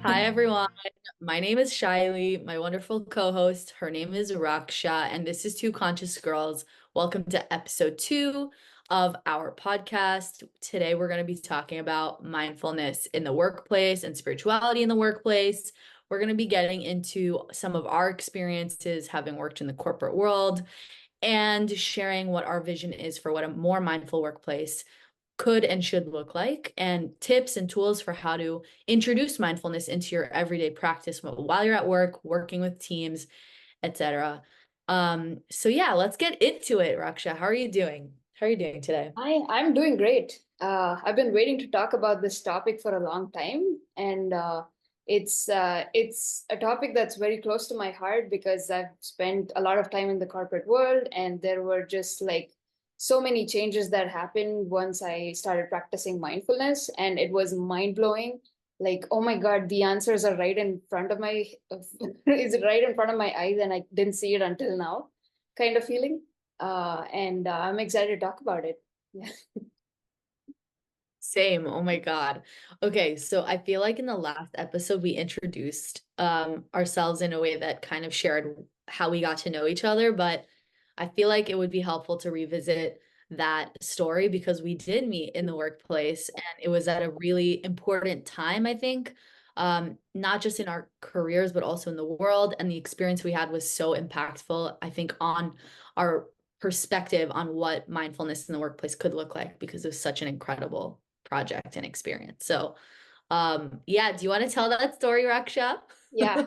Hi everyone. My name is Shy-lee. My wonderful co-host, her name is Raksha, and this is Two Conscious Girls. Welcome to episode 2 of our podcast. Today we're going to be talking about mindfulness in the workplace and spirituality in the workplace. We're going to be getting into some of our experiences having worked in the corporate world and sharing what our vision is for what a more mindful workplace could and should look like, and tips and tools for how to introduce mindfulness into your everyday practice while you're at work, working with teams, etc. So yeah, let's get into it, Raksha. How are you doing? How are you doing today? I'm doing great. I've been waiting to talk about this topic for a long time, and it's a topic that's very close to my heart because I've spent a lot of time in the corporate world, and there were just like so many changes that happened once I started practicing mindfulness, and it was mind blowing. Like, oh my God, the answers are right in front of my is right in front of my eyes, and I didn't see it until now, kind of feeling. And I'm excited to talk about it. Yeah. Same. Oh my God. Okay, so I feel like in the last episode we introduced ourselves in a way that kind of shared how we got to know each other, but I feel like it would be helpful to revisit that story because we did meet in the workplace and it was at a really important time, I think. Not just in our careers, but also in the world. And the experience we had was so impactful, I think, on our perspective on what mindfulness in the workplace could look like because it was such an incredible project and experience. So, yeah, do you want to tell that story, Raksha? Yeah.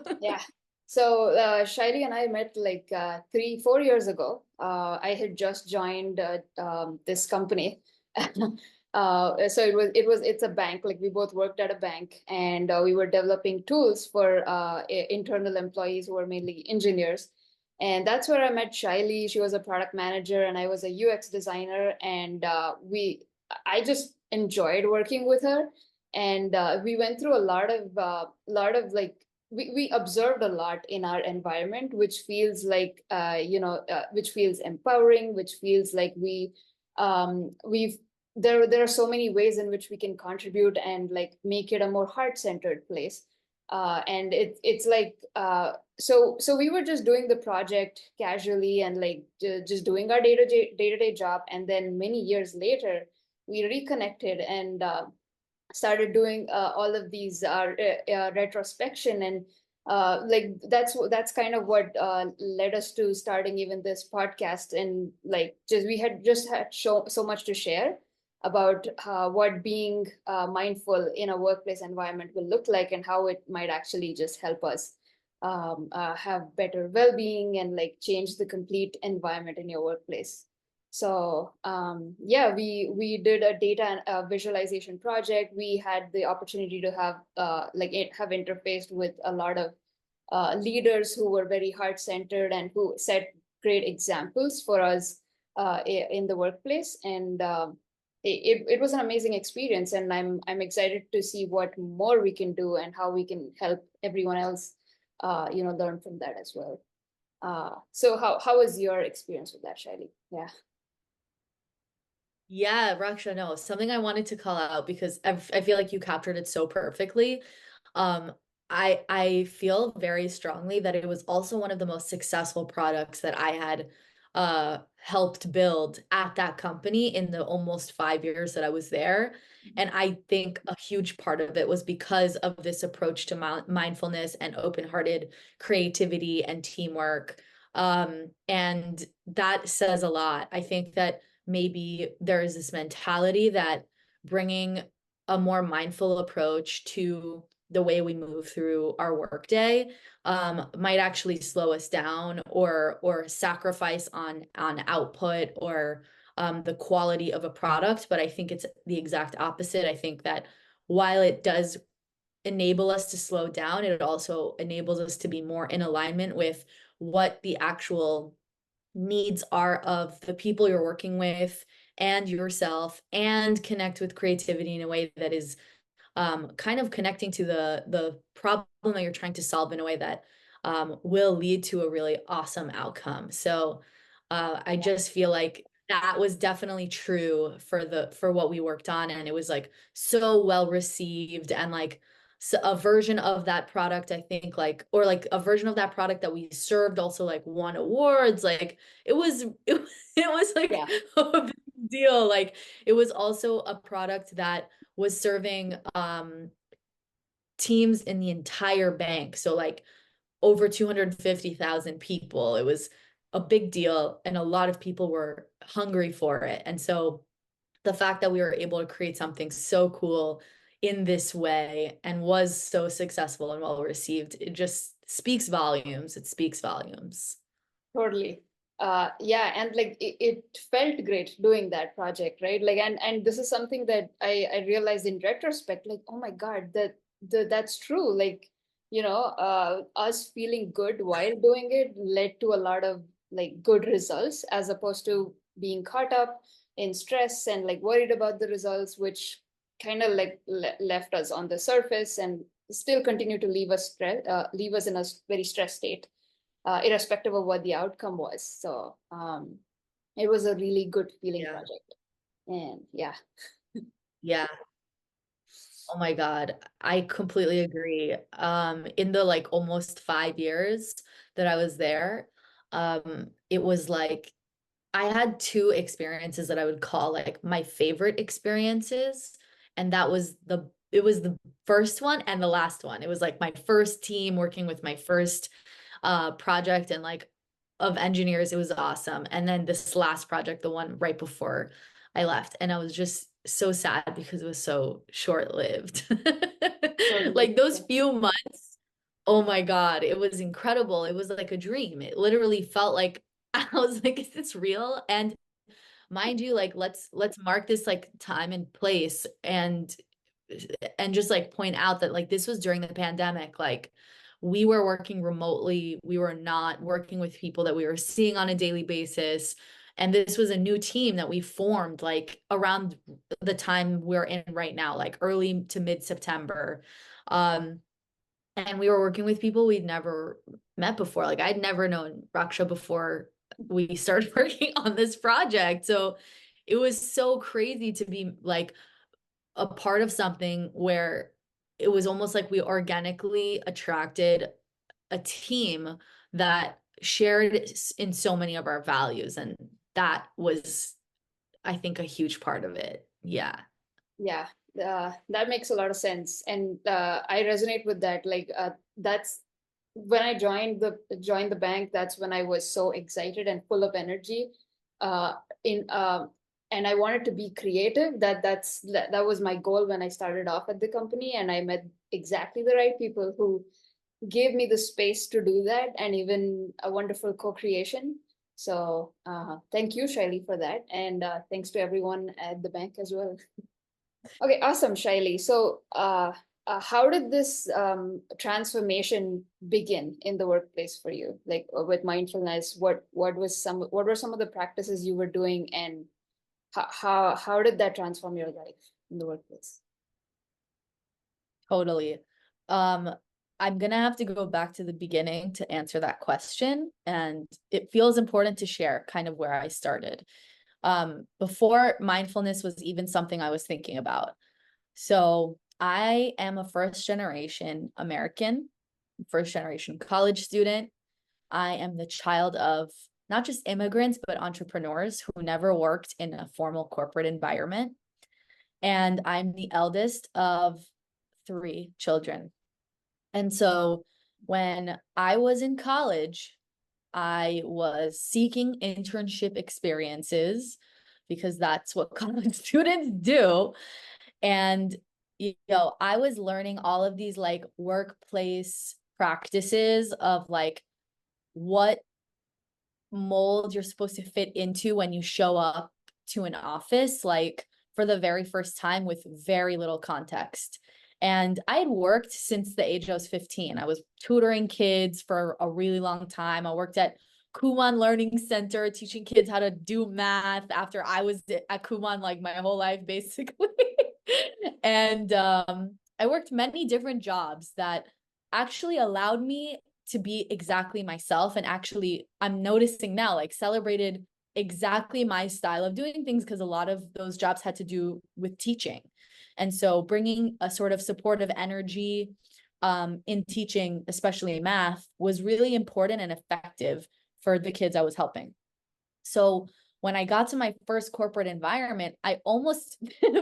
So Shaili and I met like 3, 4 years ago. I had just joined this company. So it's a bank. Like we both worked at a bank, and we were developing tools for internal employees who were mainly engineers. And that's where I met Shaili. She was a product manager, and I was a UX designer. And I just enjoyed working with her. And we went through a lot of like we observed a lot in our environment, which feels like which feels empowering, which feels like we've there are so many ways in which we can contribute and like make it a more heart-centered place. And it's like so we were just doing the project casually and like just doing our day-to-day job, and then many years later we reconnected and started doing all of these retrospection, and like that's kind of what led us to starting even this podcast. And like we had just had so much to share about what being mindful in a workplace environment will look like, and how it might actually just help us have better well-being and like change the complete environment in your workplace. So yeah, we did a data and visualization project. We had the opportunity to have have interfaced with a lot of leaders who were very heart centered and who set great examples for us in the workplace. And it was an amazing experience. And I'm excited to see what more we can do and how we can help everyone else, learn from that as well. So how was your experience with that, Shaili? Yeah. Yeah, Raksha, no, something I wanted to call out because I feel like you captured it so perfectly. Um, I feel very strongly that it was also one of the most successful products that I had helped build at that company in the almost 5 years that I was there. And I think a huge part of it was because of this approach to mindfulness and open-hearted creativity and teamwork. And that says a lot. I think that maybe there is this mentality that bringing a more mindful approach to the way we move through our workday might actually slow us down or sacrifice on output or the quality of a product. But I think it's the exact opposite. I think that while it does enable us to slow down, it also enables us to be more in alignment with what the actual needs are of the people you're working with and yourself, and connect with creativity in a way that is kind of connecting to the problem that you're trying to solve in a way that will lead to a really awesome outcome. So I just feel like that was definitely true for what we worked on, and it was like so well received, and like a version of that product, I think, like, or like a version of that product that we served also like won awards. Like it was like Yeah, a big deal. Like it was also a product that was serving teams in the entire bank. So like over 250,000 people. It was a big deal and a lot of people were hungry for it. And so the fact that we were able to create something so cool in this way and was so successful and well received, it just speaks volumes. It speaks volumes. totally. Yeah, and like it felt great doing that project, right? Like, and this is something that I realized in retrospect, like, oh my God, that's true. Like, us feeling good while doing it led to a lot of like good results, as opposed to being caught up in stress and like worried about the results, which kind of like left us on the surface and still continue to leave us in a very stressed state, irrespective of what the outcome was. So it was a really good feeling Yeah. project. And yeah, Yeah. Oh my God. I completely agree. In the like almost 5 years that I was there, it was like I had two experiences that I would call like my favorite experiences. And it was the first one and the last one. It was like my first team working with my first project and like of engineers. It was awesome. And then this last project, the one right before I left. And I was just so sad because it was so short-lived. totally. Like those few months, oh my God, it was incredible. It was like a dream. It literally felt like I was like, is this real? And mind you, like let's mark this like time and place and just like point out that like this was during the pandemic. Like we were working remotely. We were not working with people that we were seeing on a daily basis. And this was a new team that we formed like around the time we're in right now, like early to mid-September. Um, and we were working with people we'd never met before. Like I'd never known Raksha before we started working on this project. So it was so crazy to be like a part of something where it was almost like we organically attracted a team that shared in so many of our values. And that was, I think, a huge part of it. Yeah. Yeah, that makes a lot of sense. And I resonate with that. Like that's when I joined the bank, that's when I was so excited and full of energy. Uh, in and I wanted to be creative. That was my goal when I started off at the company, and I met exactly the right people who gave me the space to do that, and even a wonderful co-creation. So thank you, Shy-lee, for that, and thanks to everyone at the bank as well. Okay, awesome, Shy-lee. So, how did this transformation begin in the workplace for you? Like with mindfulness, what were some of the practices you were doing, and how did that transform your life in the workplace? Totally. Um, I'm gonna have to go back to the beginning to answer that question, and it feels important to share kind of where I started. Before mindfulness was even something I was thinking about. So I am a first generation American, first generation college student. I am the child of not just immigrants, but entrepreneurs who never worked in a formal corporate environment. And I'm the eldest of three children. And so when I was in college, I was seeking internship experiences because that's what college students do. And, I was learning all of these like workplace practices of like what mold you're supposed to fit into when you show up to an office, like for the very first time with very little context. And I had worked since the age I was 15. I was tutoring kids for a really long time. I worked at Kumon Learning Center teaching kids how to do math after I was at Kumon like my whole life, basically. And I worked many different jobs that actually allowed me to be exactly myself. And actually, I'm noticing now, like, celebrated exactly my style of doing things because a lot of those jobs had to do with teaching. And so bringing a sort of supportive energy in teaching, especially math, was really important and effective for the kids I was helping. So when I got to my first corporate environment, I almost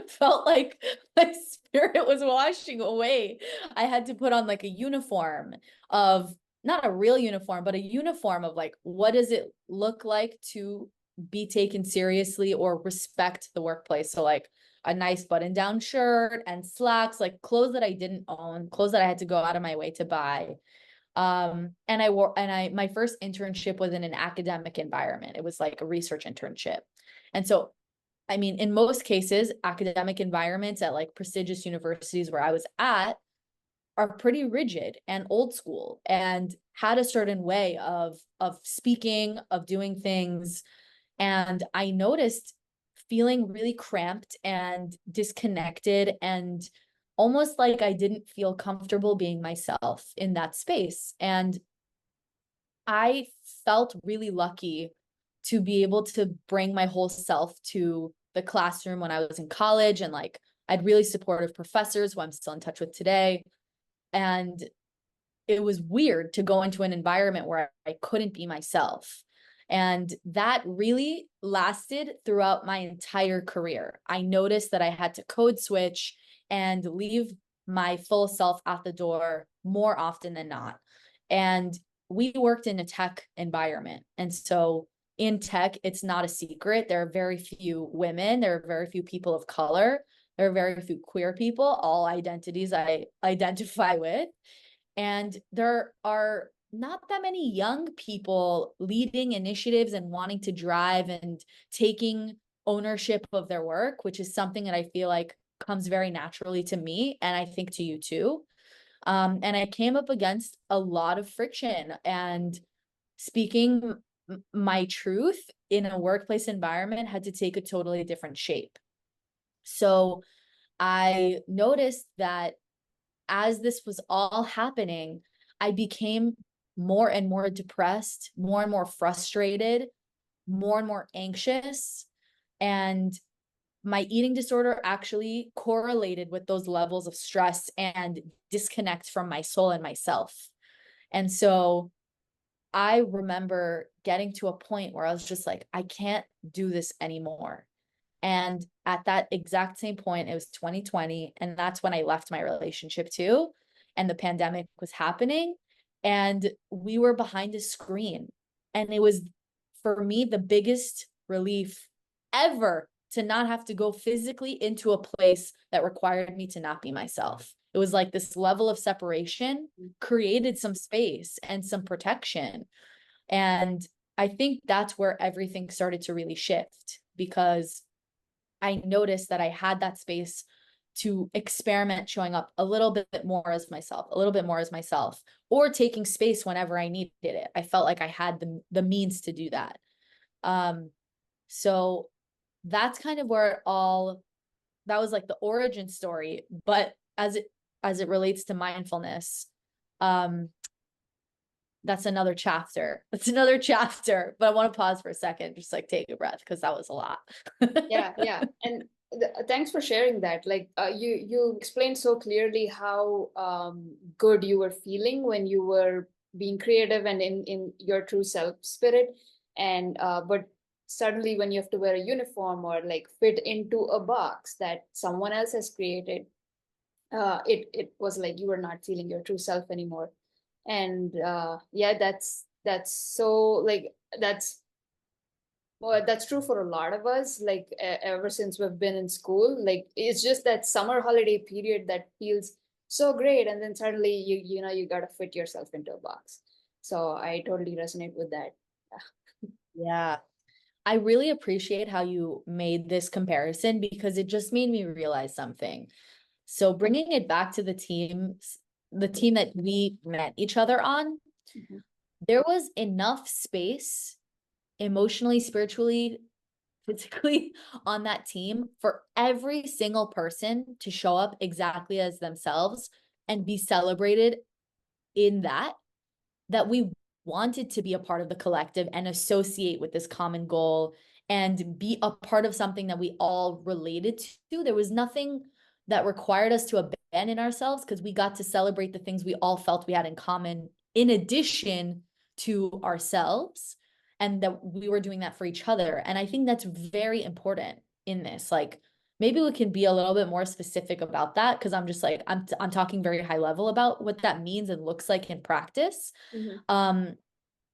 felt like my spirit was washing away. I had to put on like a uniform of, not a real uniform, but a uniform of like, what does it look like to be taken seriously or respect the workplace? So like a nice button down shirt and slacks, like clothes that I didn't own, clothes that I had to go out of my way to buy. And my first internship was in an academic environment. It was like a research internship. And so, I mean, in most cases, academic environments at like prestigious universities where I was at are pretty rigid and old school and had a certain way of speaking, of doing things. And I noticed feeling really cramped and disconnected and almost like I didn't feel comfortable being myself in that space. And I felt really lucky to be able to bring my whole self to the classroom when I was in college. And like, I had really supportive professors who I'm still in touch with today. And it was weird to go into an environment where I couldn't be myself. And that really lasted throughout my entire career. I noticed that I had to code switch and leave my full self at the door more often than not. And we worked in a tech environment. And so in tech, it's not a secret. There are very few women, there are very few people of color, there are very few queer people, all identities I identify with. And there are not that many young people leading initiatives and wanting to drive and taking ownership of their work, which is something that I feel like comes very naturally to me. And I think to you too. And I came up against a lot of friction, and speaking my truth in a workplace environment had to take a totally different shape. So I noticed that as this was all happening, I became more and more depressed, more and more frustrated, more and more anxious. And my eating disorder actually correlated with those levels of stress and disconnect from my soul and myself. And so I remember getting to a point where I was just like, I can't do this anymore. And at that exact same point, it was 2020. And that's when I left my relationship too. And the pandemic was happening. And we were behind a screen. And it was, for me, the biggest relief ever to not have to go physically into a place that required me to not be myself. It was like this level of separation created some space and some protection. And I think that's where everything started to really shift, because I noticed that I had that space to experiment showing up a little bit more as myself, a little bit more as myself, or taking space whenever I needed it. I felt like I had the means to do that. So that's kind of where that was like the origin story. But as it relates to mindfulness, um, that's another chapter. That's another chapter. But I want to pause for a second, just like take a breath, because that was a lot. Yeah, and thanks for sharing that. Like you explained so clearly how good you were feeling when you were being creative and in your true self spirit, and but suddenly when you have to wear a uniform or like fit into a box that someone else has created, it was like you were not feeling your true self anymore. And yeah, that's so like that's well, that's true for a lot of us. Like ever since we've been in school, like it's just that summer holiday period that feels so great, and then suddenly you gotta fit yourself into a box. So I totally resonate with that. Yeah. I really appreciate how you made this comparison, because it just made me realize something. So bringing it back to the team that we met each other on, Mhm. there was enough space emotionally, spiritually, physically on that team for every single person to show up exactly as themselves and be celebrated in that we wanted to be a part of the collective and associate with this common goal and be a part of something that we all related to. There was nothing that required us to abandon ourselves because we got to celebrate the things we all felt we had in common in addition to ourselves, and that we were doing that for each other. And I think that's very important in this. Like, maybe we can be a little bit more specific about that, because I'm just like, I'm talking very high level about what that means and looks like in practice. Mm-hmm.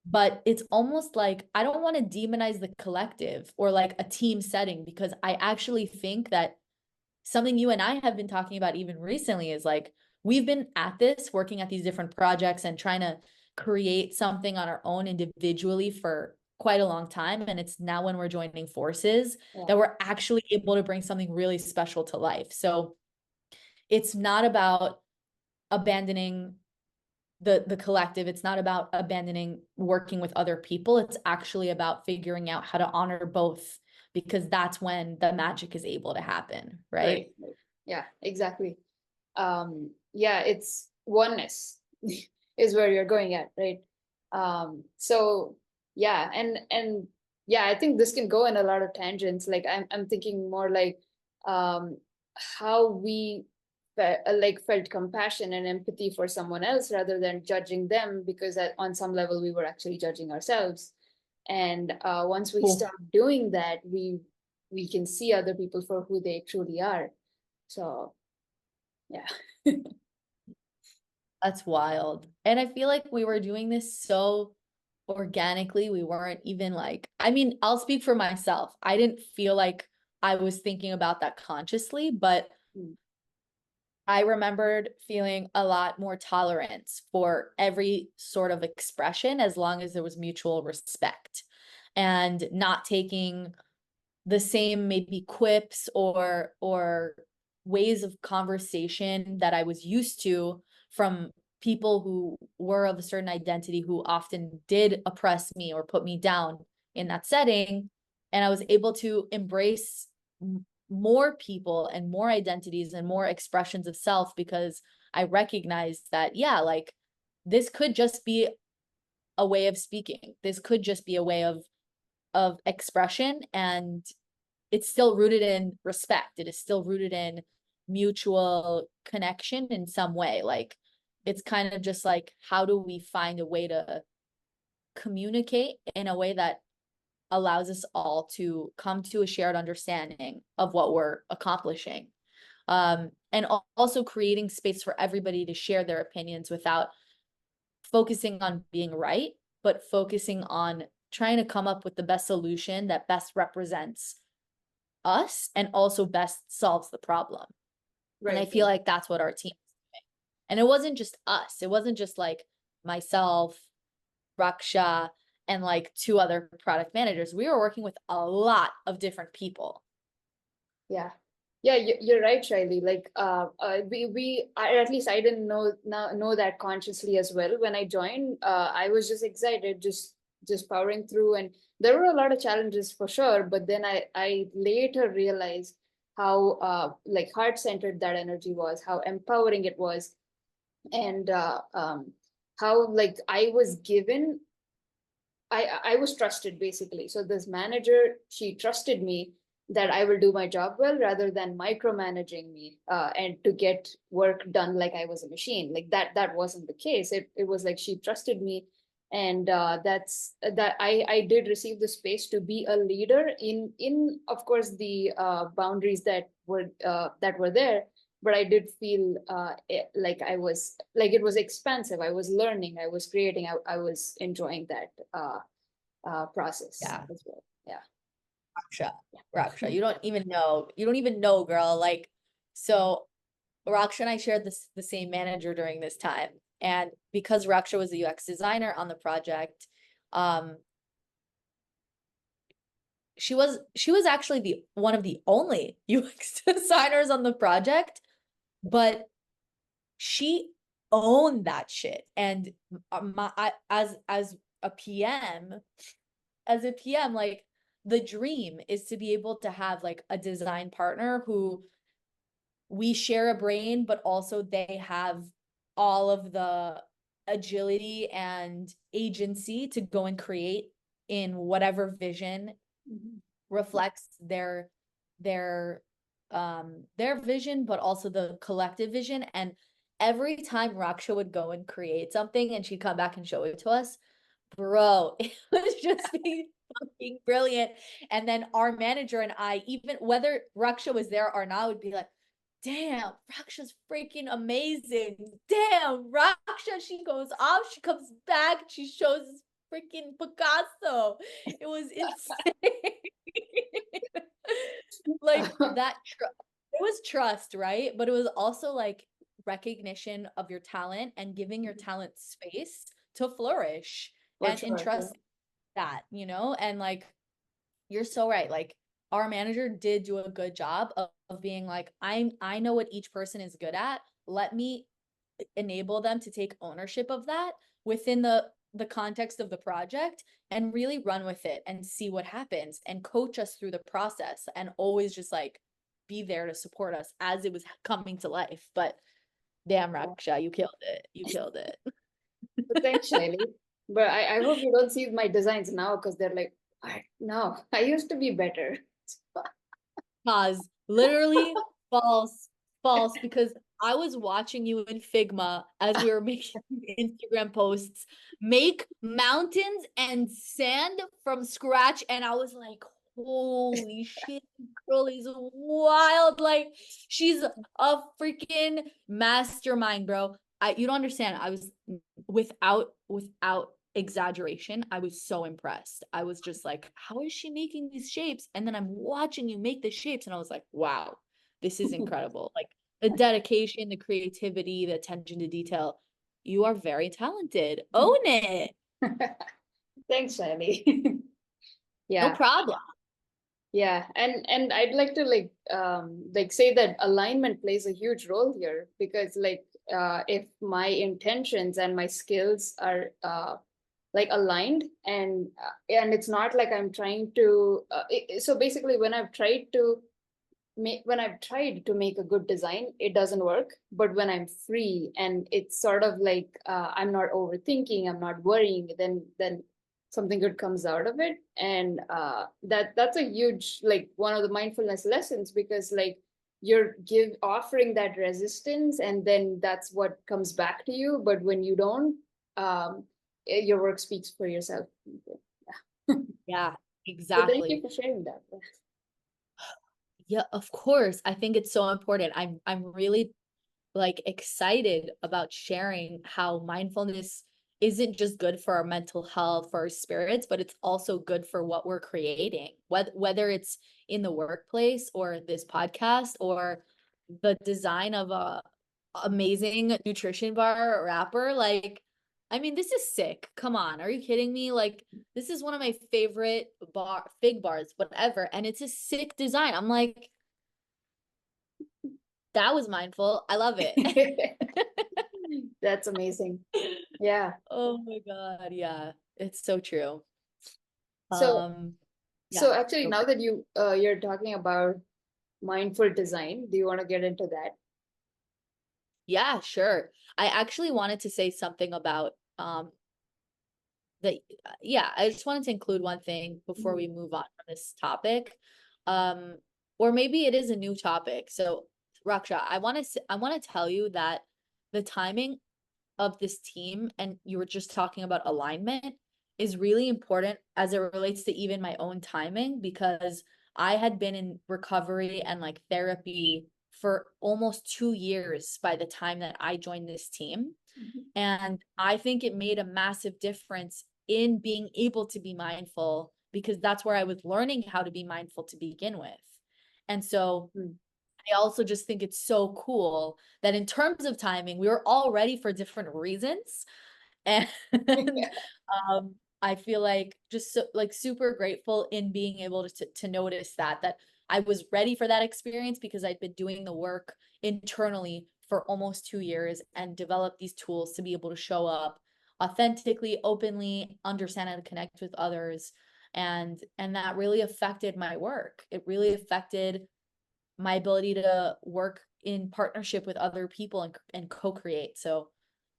But it's almost like I don't want to demonize the collective or like a team setting, because I actually think that something you and I have been talking about even recently is like, we've been at this, working at these different projects and trying to create something on our own individually for quite a long time. And it's now when we're joining forces Yeah. that we're actually able to bring something really special to life. So it's not about abandoning the collective. It's not about abandoning working with other people. It's actually about figuring out how to honor both, because that's when the magic is able to happen, right? Right. Yeah, exactly. Yeah, it's oneness is where you're going at, right? So yeah, and yeah, I think this can go in a lot of tangents. Like I'm thinking more like um how we felt compassion and empathy for someone else rather than judging them, because on some level we were actually judging ourselves. And once we Cool. start doing that, we can see other people for who they truly are. So yeah. That's wild. And I feel like we were doing this so organically. We weren't even like, I mean, I'll speak for myself. I didn't feel like I was thinking about that consciously, but Mm. I remembered feeling a lot more tolerance for every sort of expression as long as there was mutual respect, and not taking the same maybe quips or ways of conversation that I was used to from people who were of a certain identity, who often did oppress me or put me down in that setting. And I was able to embrace more people and more identities and more expressions of self, because I recognized that, yeah, like, this could just be a way of speaking. This could just be a way of expression, and it's still rooted in respect. It is still rooted in mutual connection in some way. Like, it's kind of just like, how do we find a way to communicate in a way that allows us all to come to a shared understanding of what we're accomplishing? And also creating space for everybody to share their opinions without focusing on being right, but focusing on trying to come up with the best solution that best represents us and also best solves the problem. And I Right, feel right. like that's what our team is doing. And it wasn't just us. It wasn't just like myself, Raksha, and like two other product managers. We were working with a lot of different people. Yeah. Yeah, you're right, Shy-lee. Like, at least I didn't know that consciously as well. When I joined, I was just excited, just powering through, and there were a lot of challenges for sure. But then I later realized how like heart-centered that energy was, how empowering it was, and how like I was given I was trusted basically. So this manager, she trusted me that I will do my job well rather than micromanaging me and to get work done like I was a machine. Like that wasn't the case. It was like she trusted me, and that's that I did receive the space to be a leader in of course the boundaries that were there. But I did feel like I was like it was expansive. I was learning. I was creating. I was enjoying that process Yeah. as well. Yeah. Raksha. Raksha. You don't even know, girl. Like, so Raksha and I shared the same manager during this time. And because Raksha was the UX designer on the project, um, she was actually the one of the only UX designers on the project, but she owned that shit. And as a PM, like, the dream is to be able to have like a design partner who we share a brain, but also they have all of the agility and agency to go and create in whatever vision Mhm. reflects their their vision, but also the collective vision. And every time Raksha would go and create something and she'd come back and show it to us, bro, it was just being fucking brilliant. And then our manager and I, even whether Raksha was there or not, would be like, damn, Raksha's freaking amazing. Damn, Raksha, she goes off, she comes back, she shows us freaking Picasso. It was insane. Like that, it was trust, right? But it was also like recognition of your talent and giving your talent space to flourish For and sure. Yeah. trust that, and like you're so right. Like our manager did do a good job of being like, I know what each person is good at. Let me enable them to take ownership of that within the context of the project and really run with it and see what happens and coach us through the process and always just like be there to support us as it was coming to life. But damn, Raksha, you killed it. You killed it. But thanks, Shailey. But I hope you don't see my designs now because they're like, no, I used to be better. Pause. Literally false, false, because I was watching you in Figma as we were making Instagram posts, make mountains and sand from scratch. And I was like, holy shit, girl is wild. Like, she's a freaking mastermind, bro. You don't understand. I was without exaggeration, I was so impressed. I was just like, how is she making these shapes? And then I'm watching you make the shapes and I was like, wow, this is incredible. Like the dedication, the creativity, the attention to detail. You are very talented. Own it. Thanks, Shailey. No Yeah. problem. Yeah, and I'd like to like say that alignment plays a huge role here because if my intentions and my skills are like aligned and it's not like I'm trying to so basically when I've tried to make a good design, it doesn't work. But when I'm free and it's sort of like I'm not overthinking, I'm not worrying, then something good comes out of it. And that's a huge like one of the mindfulness lessons because like you're give offering that resistance, and then that's what comes back to you. But when you don't, your work speaks for yourself. Yeah. Yeah, So thank you exactly. for sharing that. Yeah, of course. I think it's so important. I'm really like excited about sharing how mindfulness isn't just good for our mental health, for our spirits, but it's also good for what we're creating, whether it's in the workplace or this podcast or the design of a amazing nutrition bar or wrapper. Like, I mean, this is sick. Come on, are you kidding me? Like, this is one of my favorite fig bars, whatever, and it's a sick design. I'm like, that was mindful. I love it. That's amazing. Yeah. Oh my God. Yeah. It's so true. So Um, yeah, so actually go now for it. that you're talking about mindful design, do you want to get into that? Yeah, sure. I actually wanted to say something about the yeah, I just wanted to include one thing before Mhm. we move on from this topic. Um, or maybe it is a new topic. So, Raksha, I want to tell you that the timing of this team, and you were just talking about alignment, is really important as it relates to even my own timing because I had been in recovery and like therapy for almost 2 years by the time that I joined this team. Mhm. And I think it made a massive difference in being able to be mindful because that's where I was learning how to be mindful to begin with. And so Mm. I also just think it's so cool that in terms of timing, we were all ready for different reasons. And I feel like just so, like super grateful in being able to notice that I was ready for that experience because I'd been doing the work internally for almost 2 years and developed these tools to be able to show up authentically, openly, understand how to connect with others. And that really affected my work. It really affected my ability to work in partnership with other people and co-create. So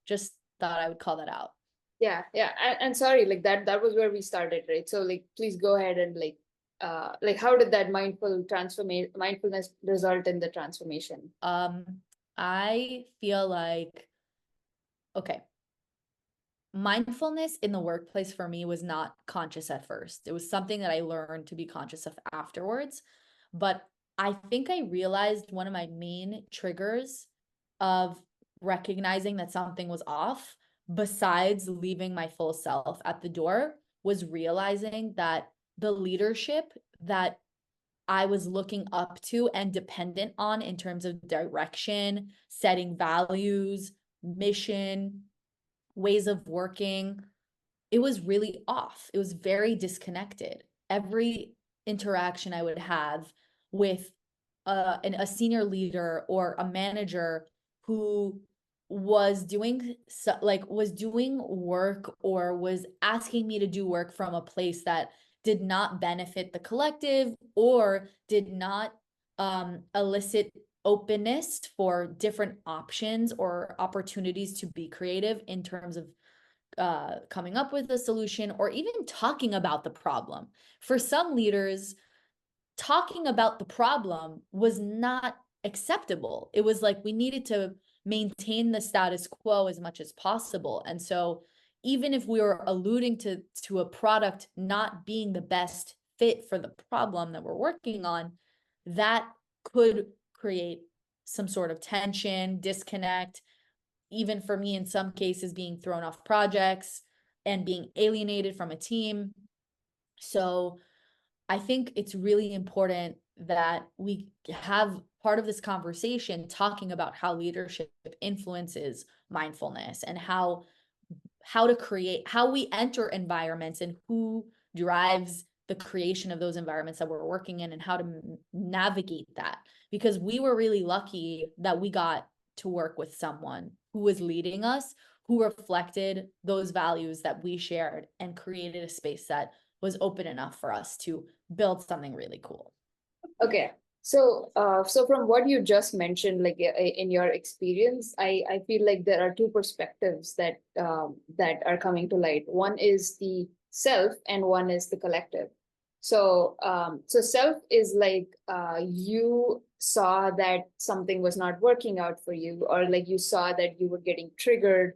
just thought I would call that out. Yeah, yeah. And sorry, like that was where we started, right? So like please go ahead and like like how did that mindfulness result in the transformation? I feel like, okay, mindfulness in the workplace for me was not conscious at first. It was something that I learned to be conscious of afterwards. But I think I realized one of my main triggers of recognizing that something was off, besides leaving my full self at the door, was realizing that the leadership that I was looking up to and dependent on in terms of direction, setting values, mission, ways of working, it was really off. It was very disconnected. Every interaction I would have with a senior leader or a manager who was doing was doing work or was asking me to do work from a place that did not benefit the collective or did not elicit openness for different options or opportunities to be creative in terms of coming up with a solution or even talking about the problem. For some leaders, talking about the problem was not acceptable. It was like we needed to maintain the status quo as much as possible. And so even if we were alluding to a product not being the best fit for the problem that we're working on, that could create some sort of tension, disconnect, even for me in some cases being thrown off projects and being alienated from a team. So I think it's really important that we have part of this conversation talking about how leadership influences mindfulness and how to create, how we enter environments and who drives the creation of those environments that we're working in and how to navigate that. Because we were really lucky that we got to work with someone who was leading us, who reflected those values that we shared and created a space that was open enough for us to build something really cool. Okay. So from what you just mentioned, like in your experience, I feel like there are two perspectives that are coming to light. One is the self, and one is the collective. So self is like you saw that something was not working out for you, or like you saw that you were getting triggered,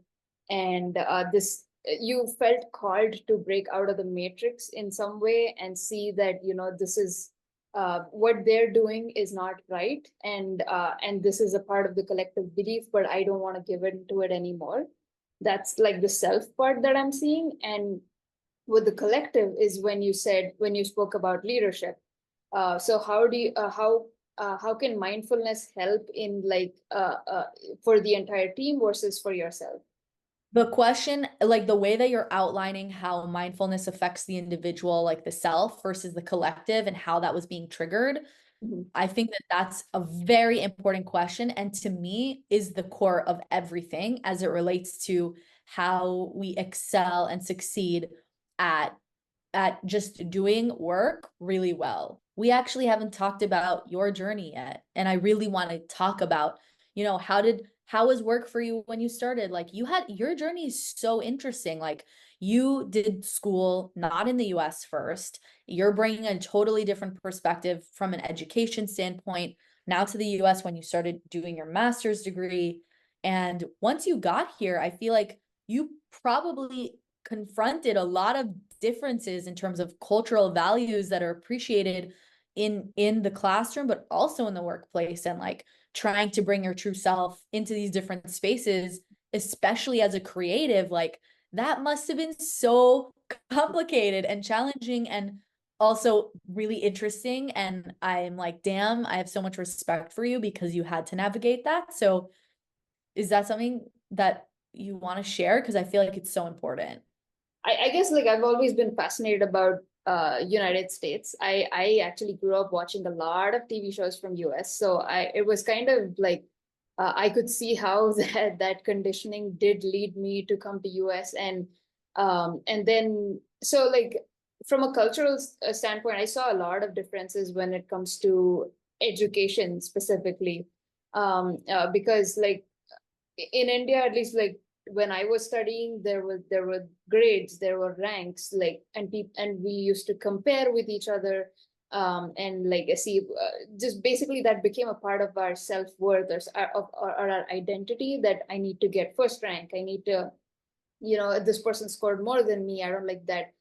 and this you felt called to break out of the matrix in some way and see that this is what they're doing is not right, and this is a part of the collective belief, but I don't want to give into it anymore. That's like the self part that I'm seeing. And with the collective is when you spoke about leadership. So how do you how can mindfulness help in like for the entire team versus for yourself? The question, like the way that you're outlining how mindfulness affects the individual, like the self versus the collective, and how that was being triggered, Mhm. I think that that's a very important question. And to me, is the core of everything as it relates to how we excel and succeed at just doing work really well. We actually haven't talked about your journey yet. And I really want to talk about, how was work for you when you started? Like your journey is so interesting. Like you did school not in the US first. You're bringing a totally different perspective from an education standpoint now to the US when you started doing your master's degree. And once you got here, I feel like you probably confronted a lot of differences in terms of cultural values that are appreciated in the classroom but also in the workplace, and like trying to bring your true self into these different spaces, especially as a creative. Like that must have been so complicated and challenging and also really interesting, and I'm like, damn, I have so much respect for you because you had to navigate that. So is that something that you want to share, because I feel like it's so important? I guess like I've always been fascinated about United States. I actually grew up watching a lot of TV shows from US, so I it was kind of like I could see how that conditioning did lead me to come to US, and then so like from a cultural standpoint, I saw a lot of differences when it comes to education specifically, because like in India, at least like when I was studying, there were grades, there were ranks, like and we used to compare with each other. And like see, just basically that became a part of our self-worth, or our identity, that I need to get first rank, I need to, this person scored more than me, I don't like that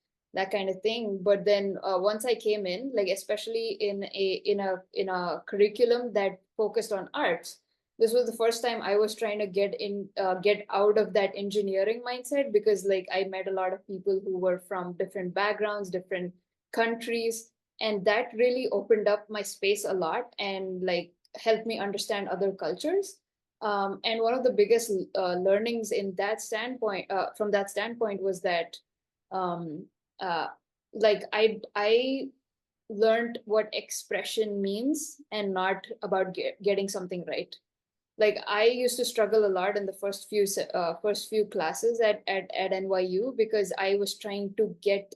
kind of thing. But then once I came in, like especially in a curriculum that focused on arts, this was the first time I was trying to get out of that engineering mindset, because like I met a lot of people who were from different backgrounds, different countries, and that really opened up my space a lot, and like helped me understand other cultures. And one of the biggest learnings in that standpoint, from that standpoint, was that, um, uh, like I learned what expression means, and not about getting something right. Like I used to struggle a lot in the first few classes at NYU, because I was trying to get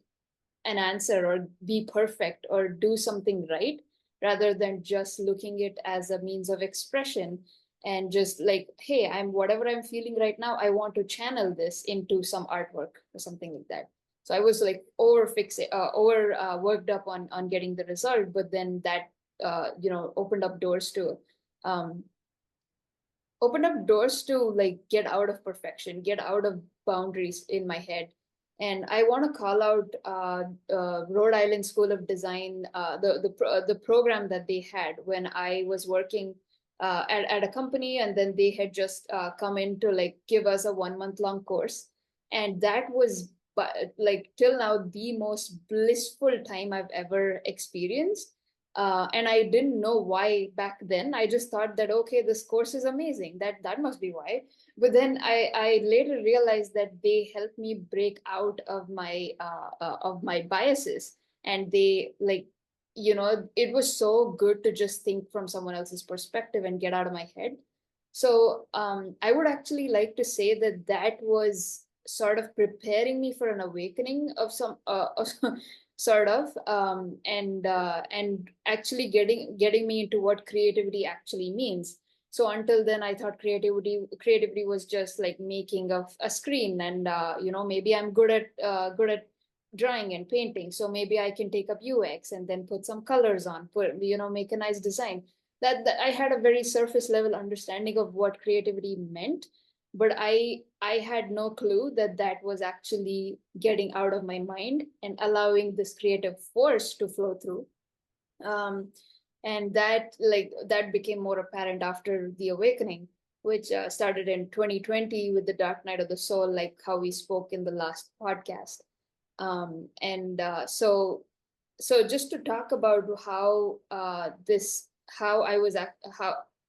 an answer or be perfect or do something right, rather than just looking it as a means of expression, and just like, hey, whatever I'm feeling right now, I want to channel this into some artwork or something like that. So I was like over worked up on getting the result, but then that um opened up doors to like get out of perfection, get out of boundaries in my head. And I want to call out Rhode Island School of Design, the program that they had when I was working at a company, and then they had just come in to like give us a 1 month long course, and that was like till now the most blissful time I've ever experienced. And I didn't know why back then. I just thought that, okay, this course is amazing, that must be why. But then I later realized that they helped me break out of my biases, and they like, it was so good to just think from someone else's perspective and get out of my head. So I would actually like to say that that was sort of preparing me for an awakening of some sort of, and actually getting me into what creativity actually means. So until then, I thought creativity was just like making of a screen, and maybe I'm good at drawing and painting, so maybe I can take up UX and then put some colors on, make a nice design. That I had a very surface level understanding of what creativity meant, but I had no clue that that was actually getting out of my mind and allowing this creative force to flow through. um, and that became more apparent after the awakening, which started in 2020 with the Dark Night of the Soul, like how we spoke in the last podcast. And so just to talk about how I was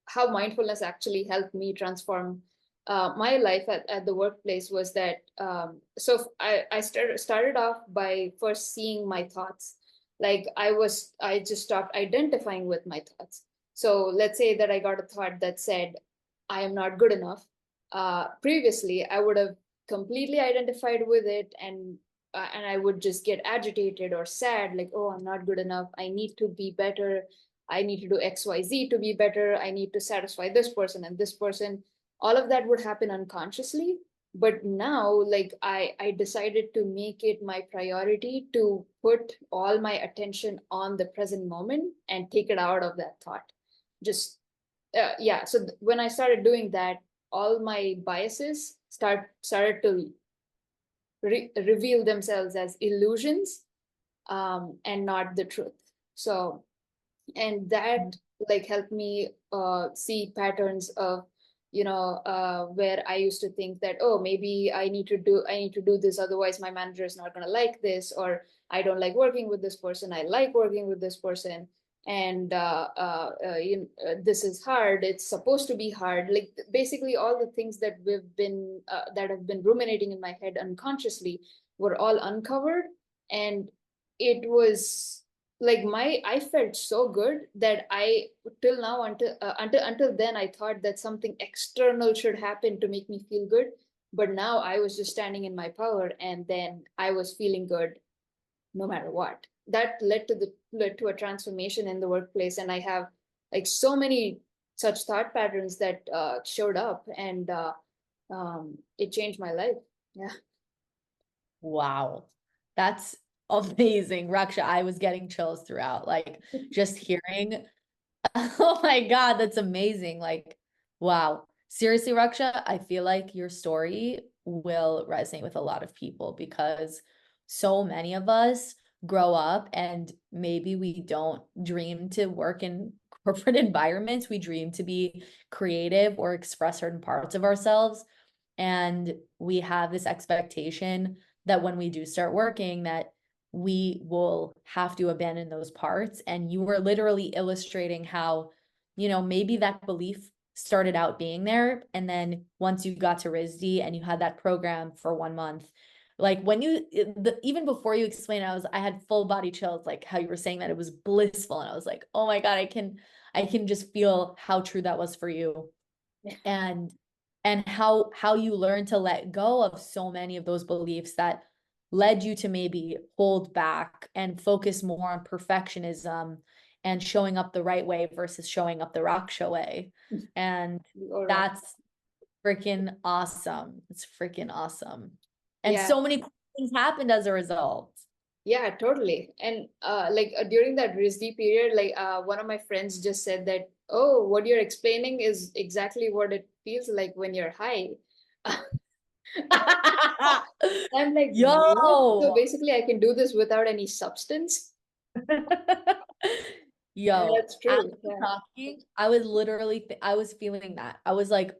how mindfulness actually helped me transform my life at the workplace, was that, I started off by first seeing my thoughts. Like I just stopped identifying with my thoughts. So let's say that I got a thought that said, I am not good enough. Previously I would have completely identified with it, and I would just get agitated or sad, like, oh, I'm not good enough, I need to be better, I need to do XYZ to be better, I need to satisfy this person and this person. All of that would happen unconsciously. But now, like, I decided to make it my priority to put all my attention on the present moment and take it out of that thought. Just yeah. So when I started doing that, all my biases started to reveal themselves as illusions, and not the truth. So, and that like helped me see patterns of, where I used to think that, oh, maybe I need to do this, otherwise my manager is not going to like this, or I don't like working with this person, I like working with this person. And this is hard, it's supposed to be hard, like basically all the things that have been ruminating in my head unconsciously were all uncovered. And it was like, I felt so good that I till now, until then, I thought that something external should happen to make me feel good. But now I was just standing in my power, and then I was feeling good no matter what. That led to a transformation in the workplace, and I have like so many such thought patterns that showed up, and it changed my life. Yeah. Wow. That's amazing. Raksha, I was getting chills throughout, like just hearing. Oh my God, that's amazing. Like, wow. Seriously, Raksha, I feel like your story will resonate with a lot of people because so many of us grow up and maybe we don't dream to work in corporate environments. We dream to be creative or express certain parts of ourselves. And we have this expectation that when we do start working, that we will have to abandon those parts. And you were literally illustrating how, maybe that belief started out being there. And then once you got to RISD and you had that program for 1 month, like when even before you explained, I had full body chills, like how you were saying that it was blissful. And I was like, oh my God, I can just feel how true that was for you. And how you learn to let go of so many of those beliefs that led you to maybe hold back and focus more on perfectionism and showing up the right way versus showing up the Raksha way. And All right. that's freaking awesome. It's freaking awesome. And Yeah. so many cool things happened as a result. Yeah, totally. And like during that RISD period, like one of my friends just said that, oh, what you're explaining is exactly what it feels like when you're high. I'm like, what? So Yo. basically, I can do this without any substance. And Yo, that's as true. you Yeah. talking, I was literally, I was feeling that. I was like,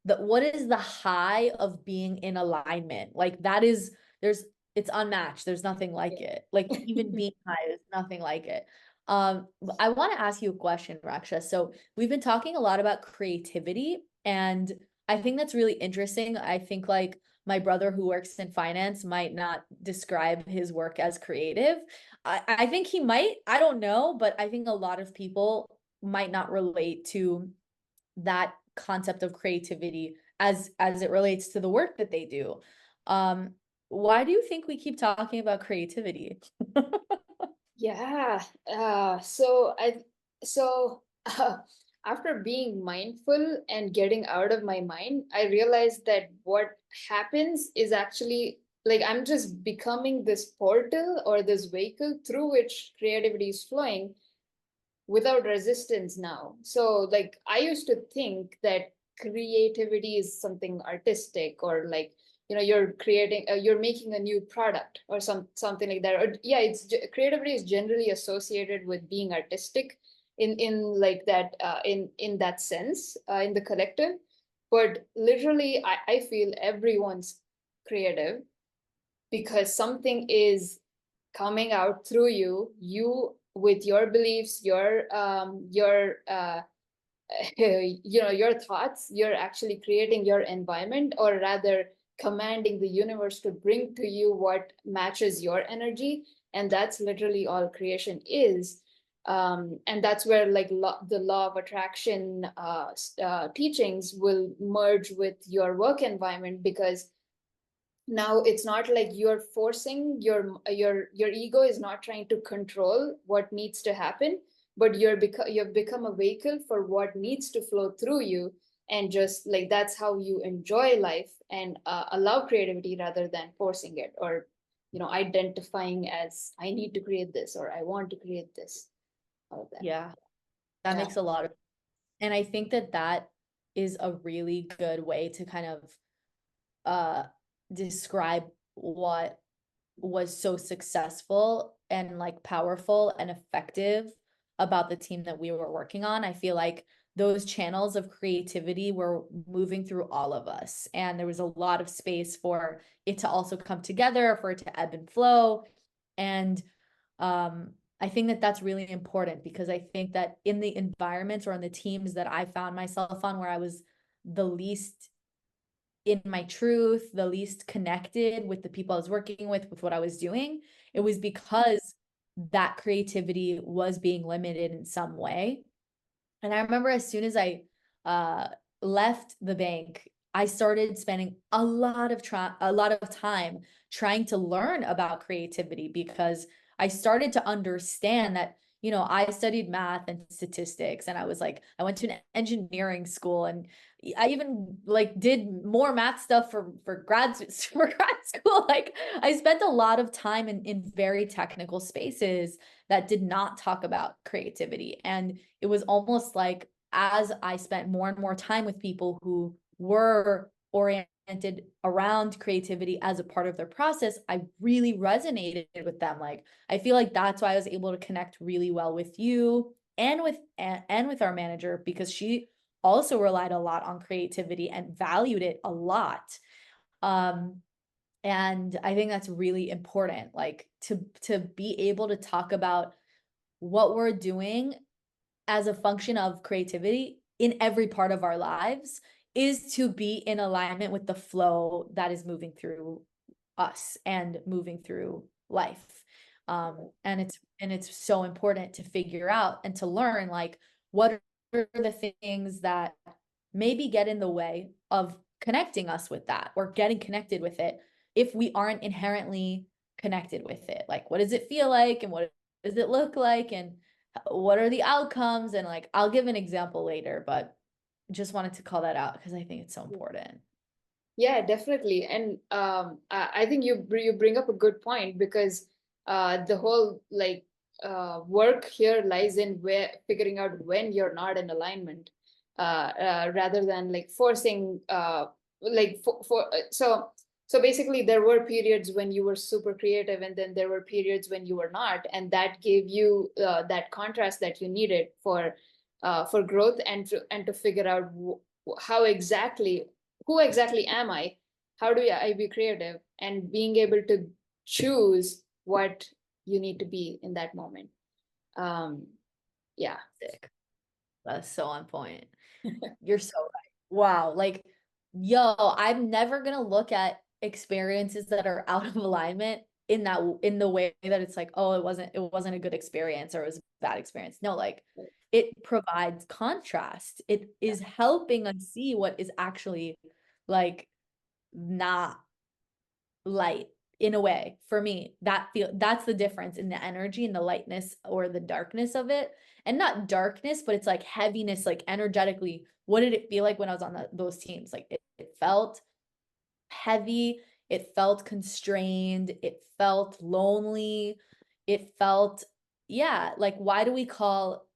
what is the high of being in alignment? Like that is, it's unmatched. There's nothing like it. Like even being high, there's nothing like it. I want to ask you a question, Raksha. So we've been talking a lot about creativity, and I think that's really interesting. I think like my brother who works in finance might not describe his work as creative. I think he might, I don't know, but I think a lot of people might not relate to that concept of creativity as it relates to the work that they do. Um, why do you think we keep talking about creativity? Yeah. So after being mindful and getting out of my mind, I realized that what happens is actually like I'm just becoming this portal or this vehicle through which creativity is flowing without resistance now. So like I used to think that creativity is something artistic or like you're creating you're making a new product or something like that. Or yeah, creativity is generally associated with being artistic in like that in that sense in the collective. But literally I feel everyone's creative because something is coming out through you with your beliefs, your your thoughts. You're actually creating your environment, or rather commanding the universe to bring to you what matches your energy. And that's literally all creation is. And that's where like the law of attraction teachings will merge with your work environment, because now it's not like you're forcing your ego is not trying to control what needs to happen, but you've become a vehicle for what needs to flow through you. And just like that's how you enjoy life and allow creativity rather than forcing it, or identifying as I need to create this or I want to create this, all of that. Yeah, that Yeah. makes a lot of, and I think that that is a really good way to kind of uh describe what was so successful and like powerful and effective about the team that we were working on. I feel like those channels of creativity were moving through all of us, and there was a lot of space for it to also come together, for it to ebb and flow. And I think that that's really important because I think that in the environments or in the teams that I found myself on where I was the least in my truth, the least connected with the people I was working with what I was doing, it was because that creativity was being limited in some way. And I remember as soon as I uh, left the bank, I started spending a lot of time trying to learn about creativity because I started to understand that I studied math and statistics, and I went to an engineering school, and I even like did more math stuff for for grad school. Like I spent a lot of time in very technical spaces that did not talk about creativity. And it was almost like as I spent more and more time with people who were oriented around creativity as a part of their process, I really resonated with them. Like I feel like that's why I was able to connect really well with you and with our manager, because she also relied a lot on creativity and valued it a lot. Um, and I think that's really important, like to be able to talk about what we're doing as a function of creativity in every part of our lives is to be in alignment with the flow that is moving through us and moving through life. And it's so important to figure out and to learn, like, what are the things that maybe get in the way of connecting us with that or getting connected with it if we aren't inherently connected with it. Like, what does it feel like, and what does it look like, and what are the outcomes? And like, I'll give an example later, but just wanted to call that out because I think it's so important. Yeah, definitely. And I think you bring up a good point, because the whole like work here lies in where figuring out when you're not in alignment, rather than like forcing like for so basically there were periods when you were super creative, and then there were periods when you were not, and that gave you that contrast that you needed for growth, and to figure out how exactly, who exactly am I? How do I be creative? And being able to choose what you need to be in that moment. Um, yeah. Sick. That's so on point. You're so right. Wow. Like, yo, I'm never gonna look at experiences that are out of alignment in the way that it's like, oh, it wasn't a good experience, or it was a bad experience. No, like it provides contrast. It is helping us see what is actually like not light in a way. For me, that's the difference in the energy and the lightness or the darkness of it. And not darkness, but it's like heaviness, like energetically. What did it feel like when I was on those teams? Like it felt heavy, it felt constrained, it felt lonely, it felt, yeah, like, why do we call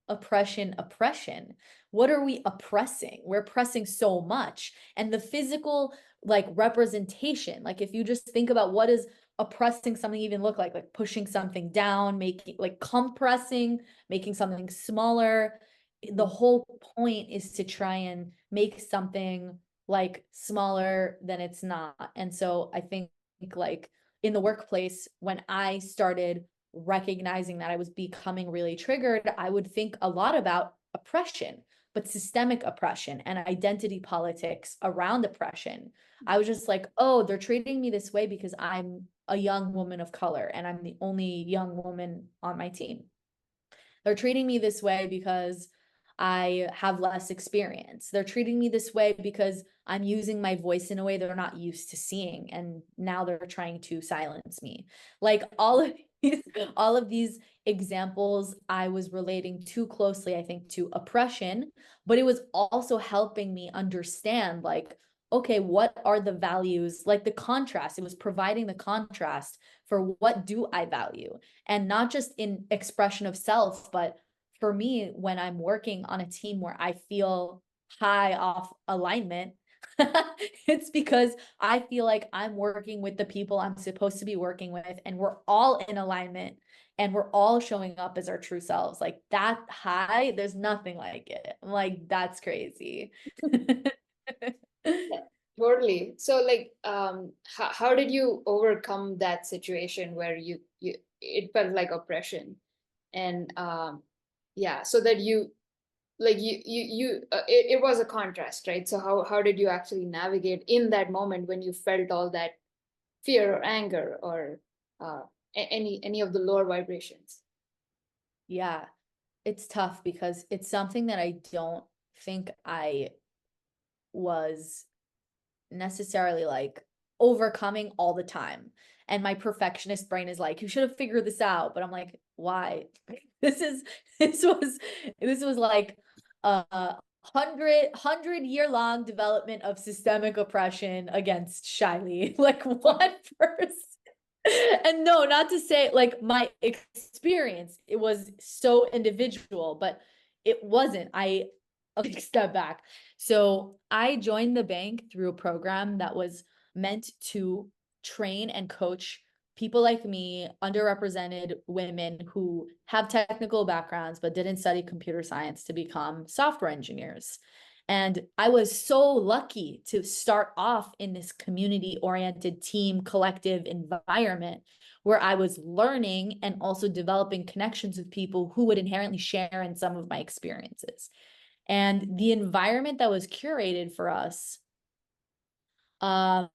oppression oppression? What are we oppressing? We're oppressing so much. And the physical, like, representation, like, if you just think about what does oppressing something even look like pushing something down, making, like, compressing, making something smaller. The Mhm. whole point is to try and make something like smaller than it's not. And so I think, like, in the workplace, when I started recognizing that I was becoming really triggered, I would think a lot about oppression, but systemic oppression and identity politics around oppression. I was just like, oh, they're treating me this way because I'm a young woman of color and I'm the only young woman on my team. They're treating me this way because I have less experience. They're treating me this way because I'm using my voice in a way they're not used to seeing. And now they're trying to silence me. Like all of these examples, I was relating too closely, I think, to oppression, but it was also helping me understand, like, okay, what are the values, like the contrast? It was providing the contrast for what do I value, and not just in expression of self, but for me, when I'm working on a team where I feel high off alignment, it's because I feel like I'm working with the people I'm supposed to be working with, and we're all in alignment and we're all showing up as our true selves. Like that high, there's nothing like it. I'm like, that's crazy. Yeah, totally. So like, how did you overcome that situation where you it felt like oppression, and yeah, so that you like it was a contrast, right? So how did you actually navigate in that moment when you felt all that fear or anger, or any of the lower vibrations? Yeah, it's tough because it's something that I don't think I was necessarily like overcoming all the time. And my perfectionist brain is like, you should have figured this out. But I'm like, why? This is this was this was like a hundred year long development of systemic oppression against Shy-lee. Like one person. And no, not to say like my experience, it was so individual, but it wasn't. Okay, step back. So I joined the bank through a program that was meant to train and coach people like me, underrepresented women who have technical backgrounds but didn't study computer science to become software engineers. And I was so lucky to start off in this community oriented team collective environment where I was learning and also developing connections with people who would inherently share in some of my experiences. And the environment that was curated for us um,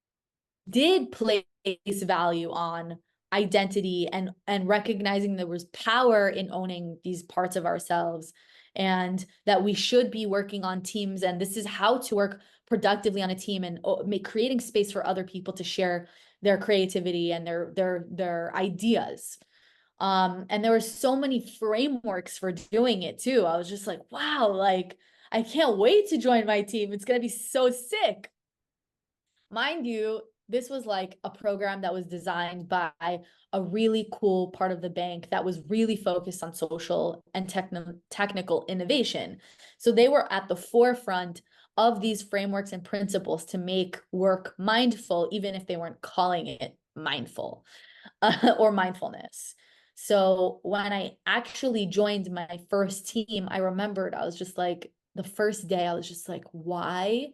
did place value on identity and recognizing there was power in owning these parts of ourselves and that we should be working on teams and this is how to work productively on a team and creating space for other people to share their creativity and their ideas. And there were so many frameworks for doing it too. I was just like, wow, like I can't wait to join my team. It's going to be so sick. Mind you, this was like a program that was designed by a really cool part of the bank that was really focused on social and technical innovation. So they were at the forefront of these frameworks and principles to make work mindful, even if they weren't calling it mindful or mindfulness. So when I actually joined my first team, I remembered I was just like, the first day, I was just like, why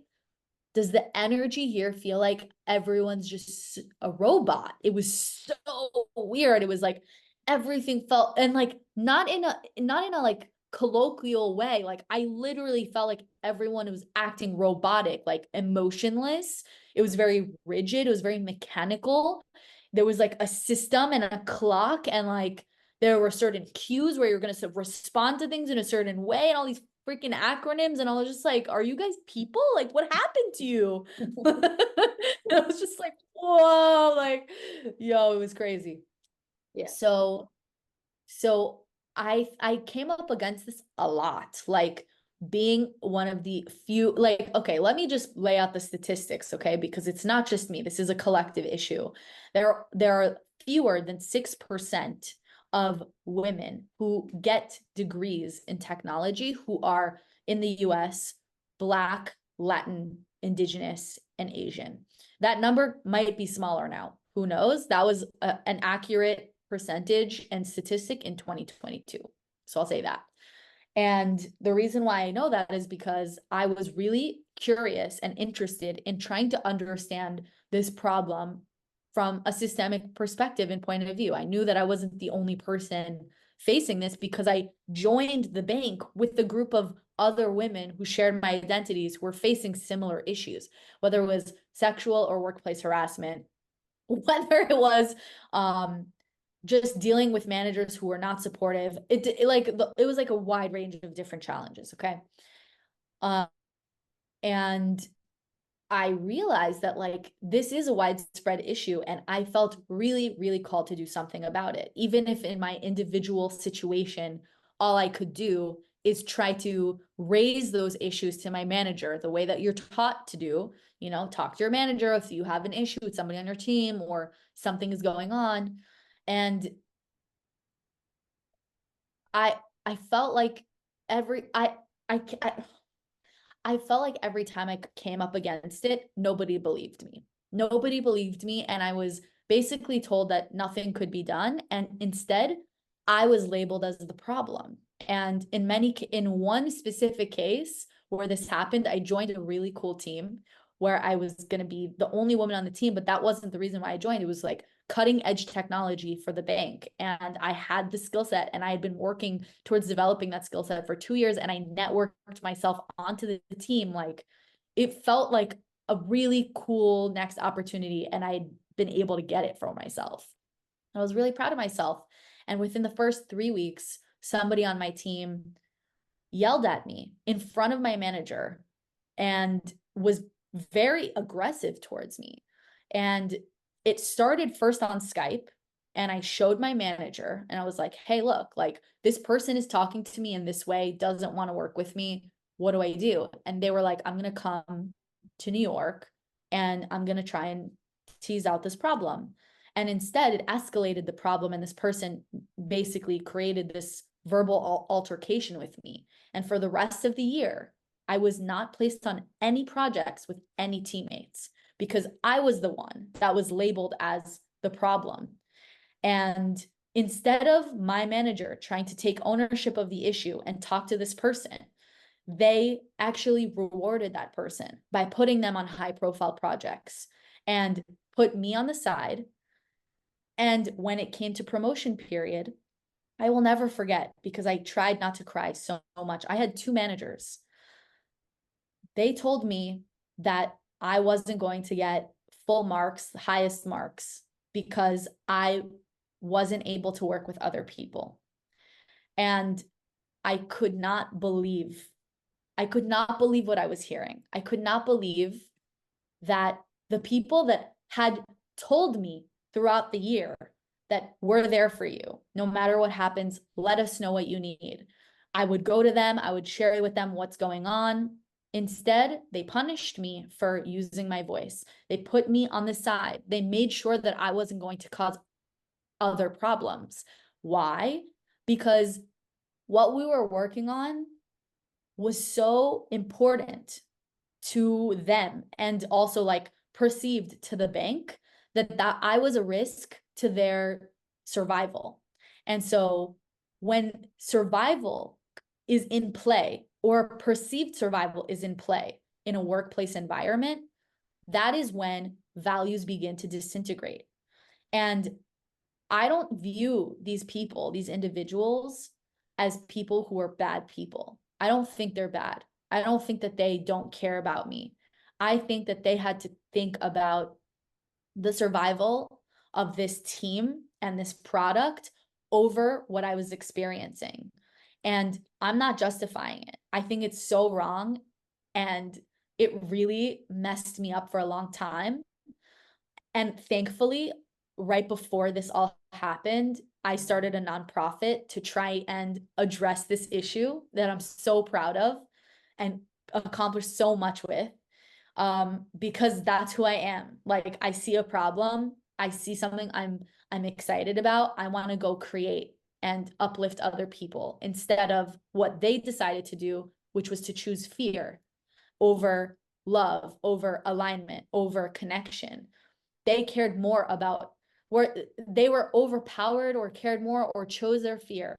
does the energy here feel like everyone's just a robot? It was so weird. It was like everything felt and like not in a like colloquial way. Like I literally felt like everyone was acting robotic, like emotionless. It was very rigid, it was very mechanical. There was like a system and a clock and like there were certain cues where you're going to respond to things in a certain way and all these freaking acronyms and I was just like, are you guys people? Like what happened to you? I was just like, whoa, like, yo, it was crazy. Yeah. So so I came up against this a lot, like being one of the few, like, okay, let me just lay out the statistics, okay? Because it's not just me. This is a collective issue. There are fewer than 6% of women who get degrees in technology who are in the US, Black, Latin, Indigenous, and Asian. That number might be smaller now. Who knows? That was an accurate percentage and statistic in 2022. So I'll say that. And the reason why I know that is because I was really curious and interested in trying to understand this problem from a systemic perspective and point of view. I knew that I wasn't the only person facing this because I joined the bank with the group of other women who shared my identities who were facing similar issues, whether it was sexual or workplace harassment, whether it was just dealing with managers who were not supportive. It was like a wide range of different challenges. Okay. Um, and I realized that like this is a widespread issue and I felt really, really called to do something about it. Even if in my individual situation, all I could do is try to raise those issues to my manager the way that you're taught to do, talk to your manager if you have an issue with somebody on your team or something is going on. And I felt like every I felt like every time I came up against it, nobody believed me. Nobody believed me. And I was basically told that nothing could be done. And instead, I was labeled as the problem. And in one specific case where this happened, I joined a really cool team where I was going to be the only woman on the team, but that wasn't the reason why I joined. It was like cutting edge technology for the bank. And I had the skill set and I had been working towards developing that skill set for 2 years and I networked myself onto the team. Like it felt like a really cool next opportunity and I'd been able to get it for myself. I was really proud of myself. And within the first 3 weeks, somebody on my team yelled at me in front of my manager and was very aggressive towards me. And it started first on Skype. and I showed my manager and I was like, hey, look, like this person is talking to me in this way, doesn't want to work with me. What do I do? And they were like, I'm going to come to New York and I'm going to try and tease out this problem. And instead, it escalated the problem. And this person basically created this verbal altercation with me. And for the rest of the year, I was not placed on any projects with any teammates because I was the one that was labeled as the problem. And instead of my manager trying to take ownership of the issue and talk to this person, they actually rewarded that person by putting them on high profile projects and put me on the side. And when it came to promotion period, I will never forget because I tried not to cry so much. I had two managers. They told me that I wasn't going to get full marks, the highest marks, because I wasn't able to work with other people. And I could not believe, I could not believe what I was hearing. I could not believe that the people that had told me throughout the year that we're there for you, no matter what happens, let us know what you need. I would go to them, I would share with them what's going on. Instead, they punished me for using my voice. They put me on the side. They made sure that I wasn't going to cause other problems. Why? Because what we were working on was so important to them and also like perceived to the bank that I was a risk to their survival. And so when survival is in play or perceived survival is in play in a workplace environment, that is when values begin to disintegrate. And I don't view these people, these individuals, as people who are bad people. I don't think they're bad. I don't think that they don't care about me. I think that they had to think about the survival of this team and this product over what I was experiencing. And I'm not justifying it. I think it's so wrong. And it really messed me up for a long time. And thankfully, right before this all happened, I started a nonprofit to try and address this issue that I'm so proud of and accomplished so much with. Because that's who I am. Like I see a problem, I see something I'm excited about, I want to go create and uplift other people instead of what they decided to do, which was to choose fear over love, over alignment, over connection. They cared more about where they were overpowered or cared more or chose their fear.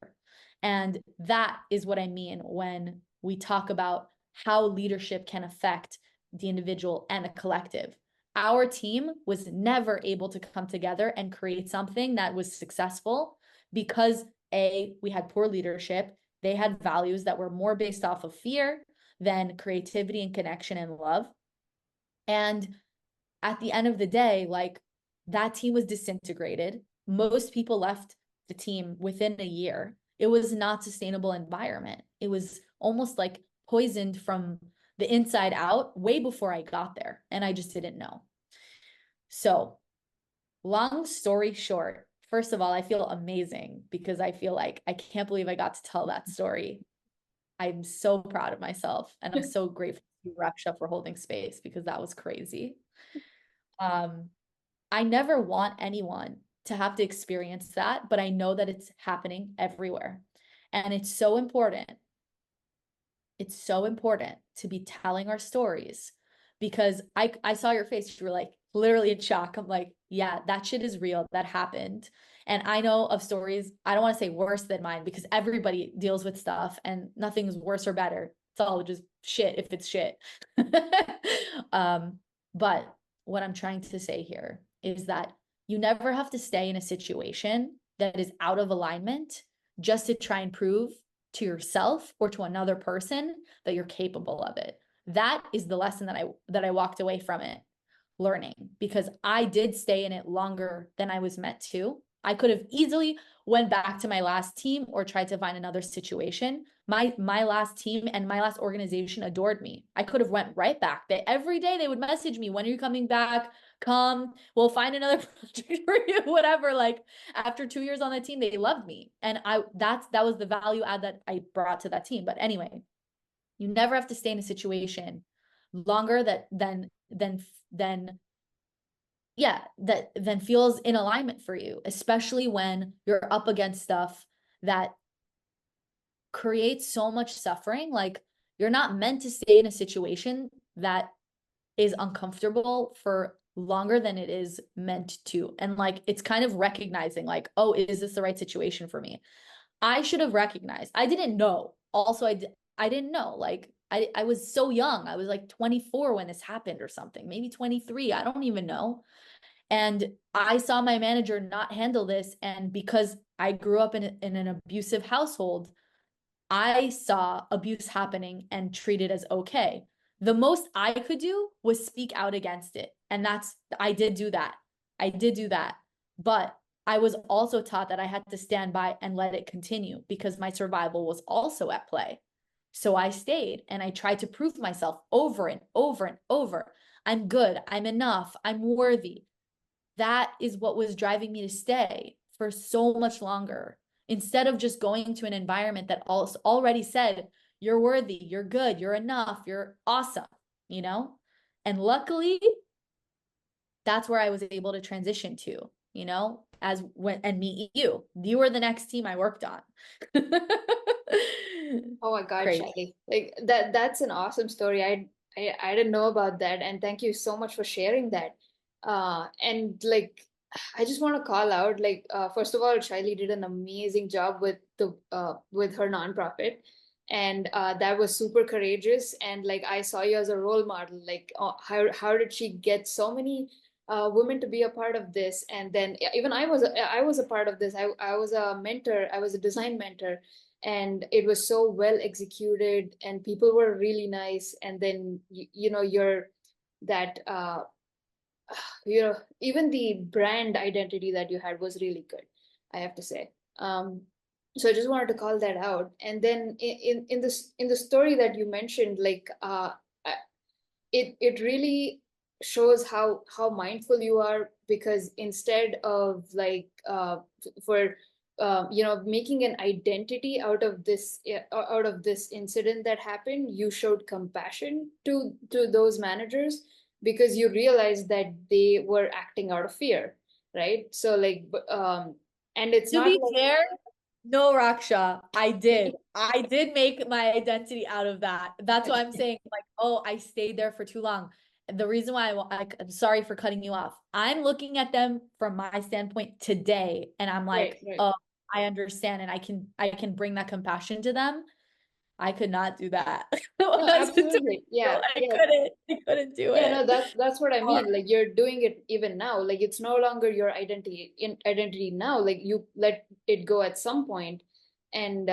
And that is what I mean when we talk about how leadership can affect the individual and the collective. Our team was never able to come together and create something that was successful because we had poor leadership. They had values that were more based off of fear than creativity and connection and love. And at the end of the day, like that team was disintegrated. Most people left the team within a year. It was not sustainable environment. It was almost like poisoned from the inside out way before I got there. And I just didn't know. So long story short, first of all, I feel amazing because I feel like I can't believe I got to tell that story. I'm so proud of myself and I'm so grateful to Raksha for holding space because that was crazy. Um, I never want anyone to have to experience that, but I know that it's happening everywhere. And it's so important. It's so important to be telling our stories because I saw your face. You were like literally in shock. I'm like, yeah, that shit is real. That happened. And I know of stories, I don't want to say worse than mine because everybody deals with stuff and nothing's worse or better. It's all just shit if it's shit. But what I'm trying to say here is that you never have to stay in a situation that is out of alignment just to try and prove to yourself or to another person that you're capable of it. That is the lesson that I walked away from it learning because I did stay in it longer than I was meant to. I could have easily went back to my last team or tried to find another situation. My last team and my last organization adored me. I could have went right back. Every day they would message me, when are you coming back? Come, we'll find another project for you, whatever. Like after 2 years on that team, they loved me. And that was the value add that I brought to that team. But anyway, you never have to stay in a situation longer than yeah, that then feels in alignment for you, especially when you're up against stuff that creates so much suffering. Like you're not meant to stay in a situation that is uncomfortable for longer than it is meant to. And like it's kind of recognizing like, oh, is this the right situation for me? I should have recognized. I didn't know. Also, I didn't know. Like I was so young. I was like 24 when this happened or something, maybe 23. I don't even know. And I saw my manager not handle this. And because I grew up in an abusive household, I saw abuse happening and treat it as okay. The most I could do was speak out against it. And I did do that. I did do that. But I was also taught that I had to stand by and let it continue because my survival was also at play. So I stayed and I tried to prove myself over and over and over. I'm good. I'm enough. I'm worthy. That is what was driving me to stay for so much longer instead of just going to an environment that already said, you're worthy, you're good, you're enough, you're awesome, you know? And luckily, that's where I was able to transition to, and meet you. You were the next team I worked on. Oh my God, Crazy. Shy-lee. Like that's an awesome story. I didn't know about that. And thank you so much for sharing that. And like I just want to call out, like, first of all, Shy-lee did an amazing job with the with her nonprofit. And that was super courageous. And like I saw you as a role model. Like how did she get so many women to be a part of this? And then even I was a part of this. I was a mentor. I was a design mentor, and it was so well executed and people were really nice. And then you're that even the brand identity that you had was really good, I have to say. So I just wanted to call that out. And then in the story that you mentioned, like it really shows how mindful you are, because instead of like for making an identity out of this incident that happened, you showed compassion to those managers because you realized that they were acting out of fear, right? So like and it's To not be like fair, no, Raksha, I did. I did make my identity out of that. That's why I'm saying, like, oh, I stayed there for too long. The reason why I'm sorry for cutting you off. I'm looking at them from my standpoint today, and I'm right, like, right. oh, I understand, and I can bring that compassion to them. I could not do that. No, As a 20 absolutely. Yeah, I yeah. couldn't. I couldn't do Yeah, no, it. that's what I mean. Like you're doing it even now. Like it's no longer your identity now. Like you let it go at some point. And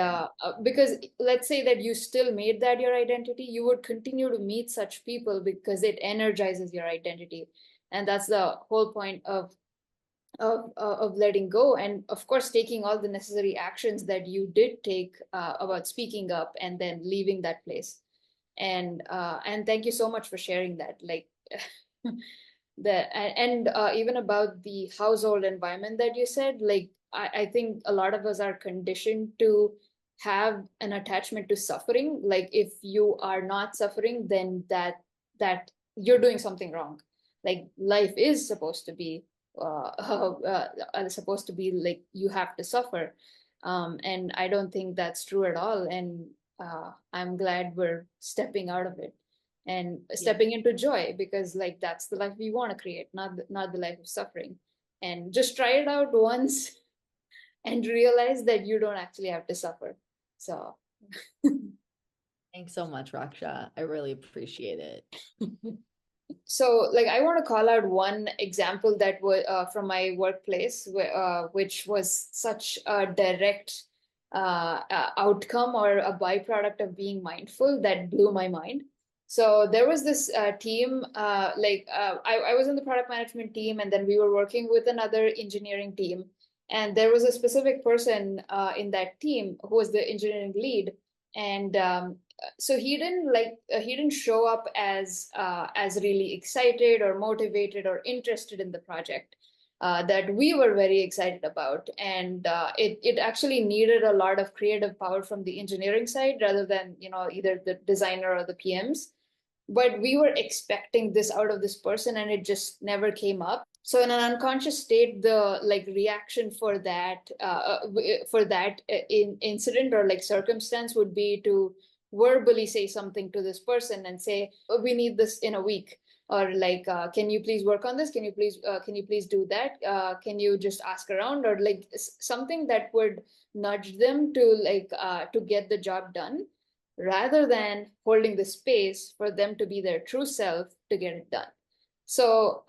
because let's say that you still made that your identity, you would continue to meet such people because it energizes your identity. And that's the whole point of letting go, and of course taking all the necessary actions that you did take about speaking up and then leaving that place. And thank you so much for sharing that. Like even about the household environment that you said, like I think a lot of us are conditioned to have an attachment to suffering. Like if you are not suffering, then that you're doing something wrong. Like life is supposed to be supposed to be like you have to suffer. And I don't think that's true at all. And I'm glad we're stepping out of it and Yeah. stepping into joy, because like that's the life we want to create, not the life of suffering. And just try it out once and realize that you don't actually have to suffer. So Thanks so much, Raksha. I really appreciate it. so like I want to call out one example that was from my workplace, which was such a direct outcome or a byproduct of being mindful that blew my mind. So there was this team, I was in the product management team, and then we were working with another engineering team. And there was a specific person in that team who was the engineering lead, and so he didn't show up as really excited or motivated or interested in the project that we were very excited about, and it actually needed a lot of creative power from the engineering side rather than either the designer or the PMs. But we were expecting this out of this person, and it just never came up. So in an unconscious state, the like reaction for that incident or like circumstance would be to verbally say something to this person and say, oh, we need this in a week, or like can you please work on this, can you please do that, can you just ask around, or like something that would nudge them to to get the job done, rather than holding the space for them to be their true self to get it done. So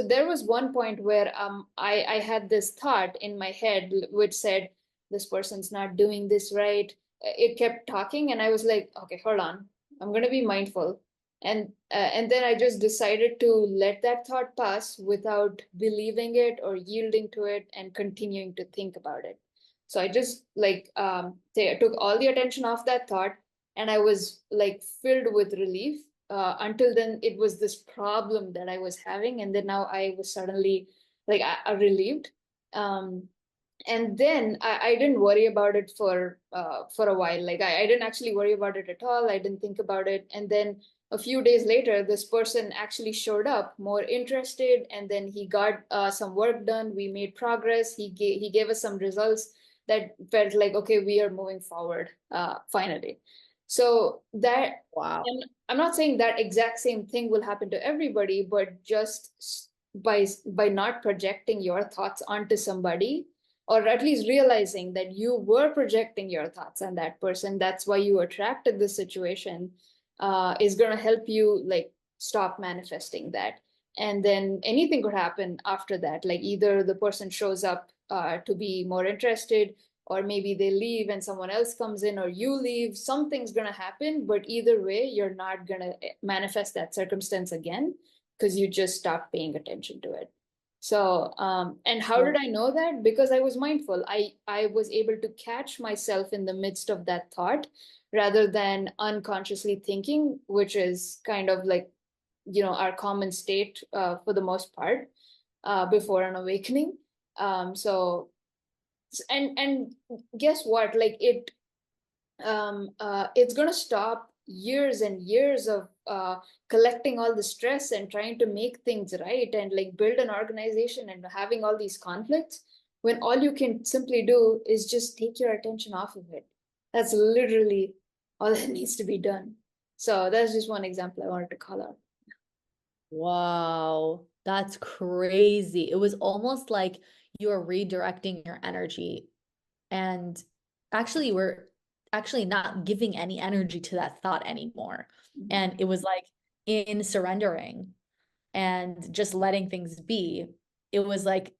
there was one point where I had this thought in my head which said, this person's not doing this right. It kept talking, and I was like, okay, hold on, I'm going to be mindful. And then I just decided to let that thought pass without believing it or yielding to it and continuing to think about it. So I just took all the attention off that thought, and I was like filled with relief. Until then, it was this problem that I was having, and then now I was suddenly I relieved. And then I didn't worry about it for a while. I didn't actually worry about it at all. I didn't think about it. And then a few days later, this person actually showed up more interested, and then he got some work done. We made progress. He gave us some results that felt like, okay, we are moving forward finally. So that, Wow. I'm not saying that exact same thing will happen to everybody, but just by not projecting your thoughts onto somebody, or at least realizing that you were projecting your thoughts on that person, that's why you attracted this situation, is going to help you like stop manifesting that. And then anything could happen after that, like either the person shows up to be more interested, or maybe they leave and someone else comes in, or you leave, something's going to happen, but either way you're not going to manifest that circumstance again, because you just stopped paying attention to it. So and how did I know that? Because I was mindful. I was able to catch myself in the midst of that thought rather than unconsciously thinking, which is kind of like our common state for the most part before an awakening. So and guess what, like it's going to stop years and years of collecting all the stress and trying to make things right and like build an organization and having all these conflicts, when all you can simply do is just take your attention off of it. That's literally all that needs to be done. So that's just one example I wanted to call out. Wow, that's crazy. It was almost like you were redirecting your energy, and actually you were actually not giving any energy to that thought anymore. Mhm. And it was like in surrendering and just letting things be, it was like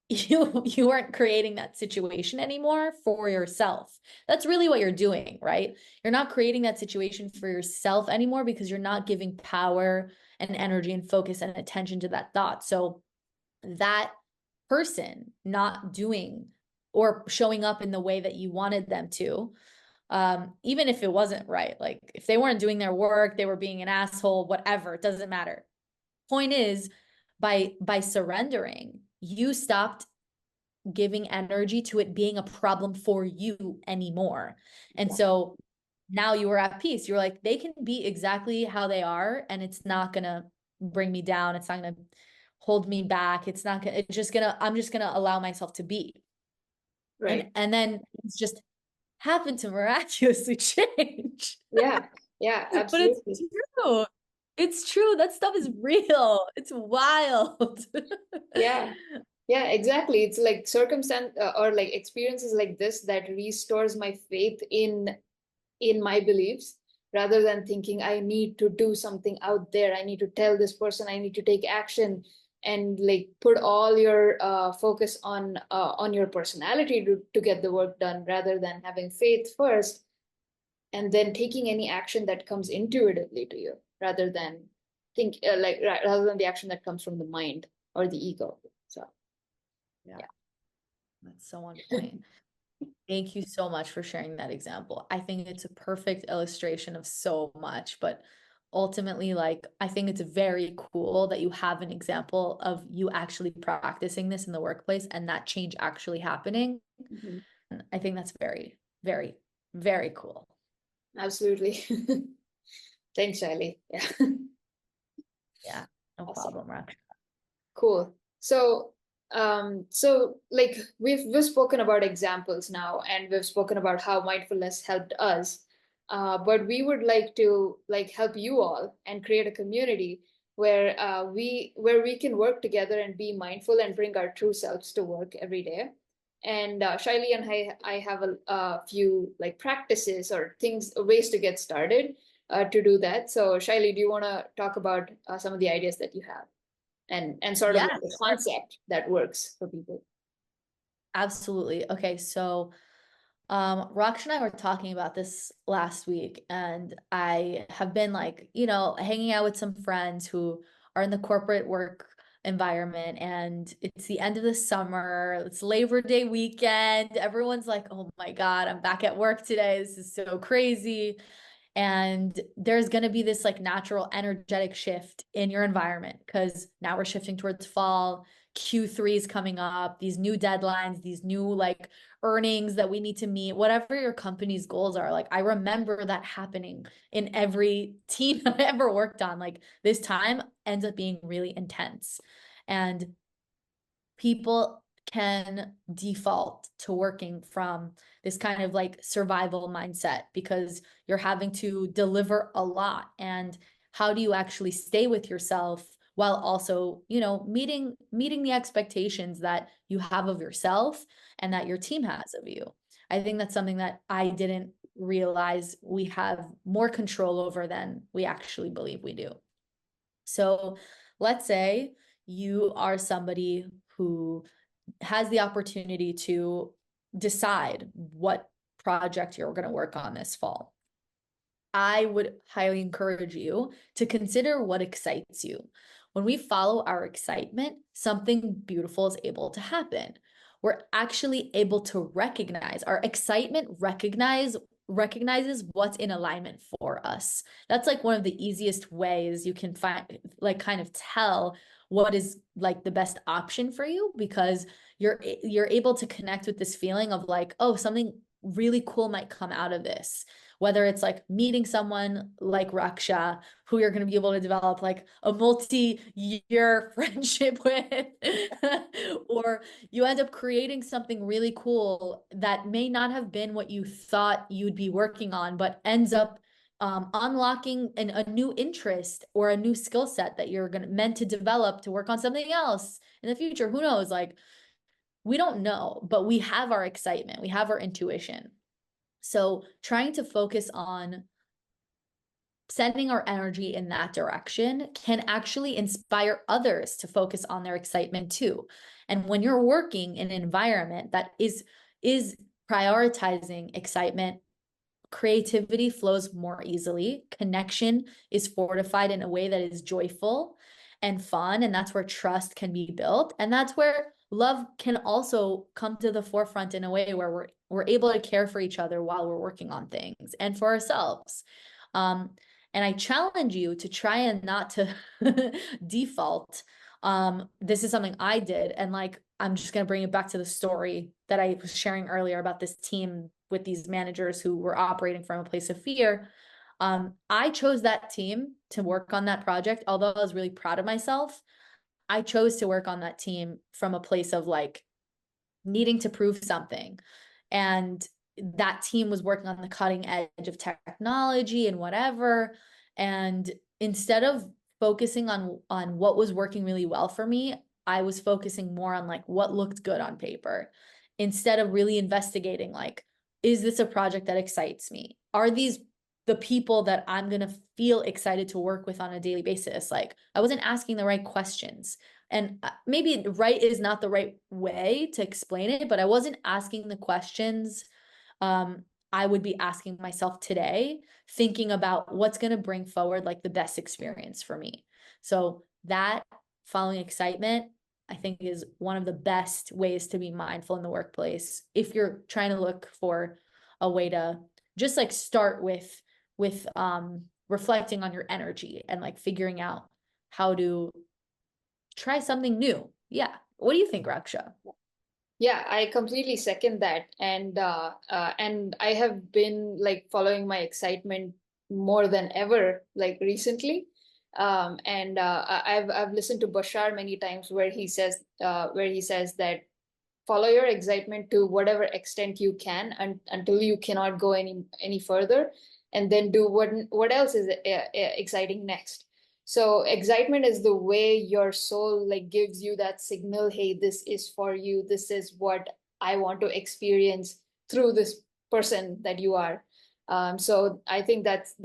you weren't creating that situation anymore for yourself. That's really what you're doing, right? You're not creating that situation for yourself anymore because you're not giving power and energy and focus and attention to that thought. So that person not doing or showing up in the way that you wanted them to, even if it wasn't right, like if they weren't doing their work, they were being an asshole, whatever, it doesn't matter. Point is, by surrendering, you stopped giving energy to it being a problem for you anymore. And so now you are at peace. You're like, they can be exactly how they are, and it's not gonna bring me down. It's not gonna hold me back. It's not gonna, it's just gonna, I'm just gonna allow myself to be. Right. And then it's just happened to miraculously change. Yeah. Yeah, But it's absolutely. true. It's true. That stuff is real. It's wild. Yeah. Yeah, exactly. It's like circumstance or like experiences like this that restores my faith in my beliefs, rather than thinking I need to do something out there. I need to tell this person, I need to take action, and like put all your focus on your personality to get the work done, rather than having faith first and then taking any action that comes intuitively to you, rather than rather than the action that comes from the mind or the ego. So Yeah. yeah. That's so on point. Thank you so much for sharing that example. I think it's a perfect illustration of so much, but ultimately, like, I think it's very cool that you have an example of you actually practicing this in the workplace and that change actually happening. Mhm. And I think that's very, very, very cool. Absolutely. Thanks, Shy-lee. Yeah. Yeah, no Awesome. problem, Raksha. Cool. So like we've spoken about examples now, and we've spoken about how mindfulness helped us. But we would like to like help you all and create a community where we can work together and be mindful and bring our true selves to work every day. And Shaili and I have a few like practices or things, ways to get started to do that. So Shaili, do you want to talk about some of the ideas that you have? And sort of Yeah, like a sure. concept that works for people. Absolutely. Okay, so Raksh and I were talking about this last week, and I have been like, hanging out with some friends who are in the corporate work environment, and it's the end of the summer, it's Labor Day weekend. Everyone's like, oh my God, I'm back at work today. This is so crazy. And there's going to be this like natural energetic shift in your environment because now we're shifting towards fall. Q3 is coming up, these new deadlines, these new like earnings that we need to meet, whatever your company's goals are. Like, I remember that happening in every team I ever worked on. Like, this time ends up being really intense. And people can default to working from this kind of like survival mindset because you're having to deliver a lot. And how do you actually stay with yourself while also, meeting the expectations that you have of yourself and that your team has of you? I think that's something that I didn't realize we have more control over than we actually believe we do. So let's say you are somebody who has the opportunity to decide what project you're going to work on this fall. I would highly encourage you to consider what excites you. When we follow our excitement, something beautiful is able to happen. We're actually able to recognize our excitement, recognizes what's in alignment for us. That's like one of the easiest ways you can find, like, kind of tell what is like the best option for you, because you're able to connect with this feeling of like, oh, something really cool might come out of this, whether it's like meeting someone like Raksha, who you're going to be able to develop like a multi-year friendship with, or you end up creating something really cool that may not have been what you thought you'd be working on, but ends up unlocking a new interest or a new skill set that you're meant to develop to work on something else in the future. Who knows? Like, we don't know, but we have our excitement, we have our intuition. So trying to focus on sending our energy in that direction can actually inspire others to focus on their excitement too. And when you're working in an environment that is prioritizing excitement, creativity flows more easily, connection is fortified in a way that is joyful and fun, and that's where trust can be built, and that's where love can also come to the forefront in a way where we're able to care for each other while we're working on things and for ourselves. And I challenge you to try and not to default. This is something I did, and like, I'm just going to bring it back to the story that I was sharing earlier about this team with these managers who were operating from a place of fear. I chose that team to work on that project. Although I was really proud of myself, I chose to work on that team from a place of like needing to prove something. And that team was working on the cutting edge of technology and whatever. And instead of focusing on what was working really well for me, I was focusing more on like what looked good on paper instead of really investigating like, is this a project that excites me? Are these the people that I'm going to feel excited to work with on a daily basis? Like, I wasn't asking the right questions. And maybe right is not the right way to explain it, but I wasn't asking the questions I would be asking myself today, thinking about what's going to bring forward like the best experience for me. So that following excitement I think is one of the best ways to be mindful in the workplace. If you're trying to look for a way to just like start with reflecting on your energy and like figuring out how to try something new. Yeah. What do you think, Raksha? Yeah, I completely second that. And I have been like following my excitement more than ever, like recently. I've listened to Bashar many times where he says that follow your excitement to whatever extent you can until you cannot go any further, and then do what else is exciting next. So excitement is the way your soul like gives you that signal, hey, this is for you, this is what I want to experience through this person that you are. So I think that's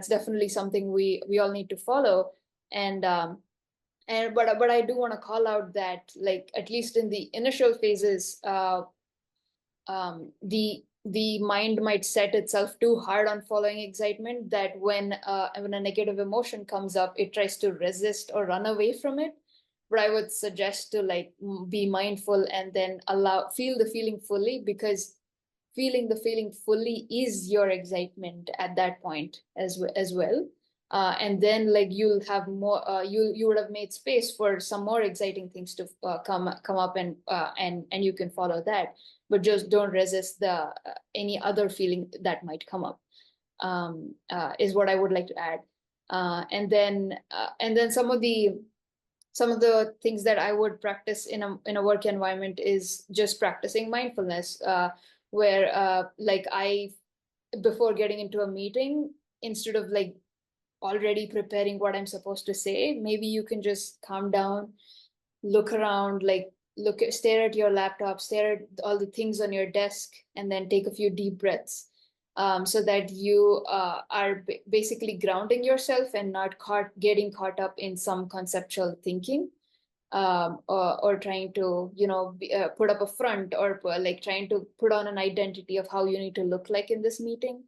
definitely something we all need to follow. And um and but but I do want to call out that like at least in the initial phases, the mind might set itself too hard on following excitement, that when a negative emotion comes up, it tries to resist or run away from it. But I would suggest to like be mindful and then feel the feeling fully, because feeling the feeling fully is your excitement at that point as well. And then like you'll have more, you would have made space for some more exciting things to come up, and you can follow that, but just don't resist the any other feeling that might come up. Is what I would like to add. And then some of the things that I would practice in a work environment is just practicing mindfulness, where like I before getting into a meeting, instead of like already preparing what I'm supposed to say, maybe you can just calm down, look around, like stare at your laptop, stare at all the things on your desk, and then take a few deep breaths, so that you are basically grounding yourself and not getting caught up in some conceptual thinking, or trying to put up a front, or like trying to put on an identity of how you need to look like in this meeting.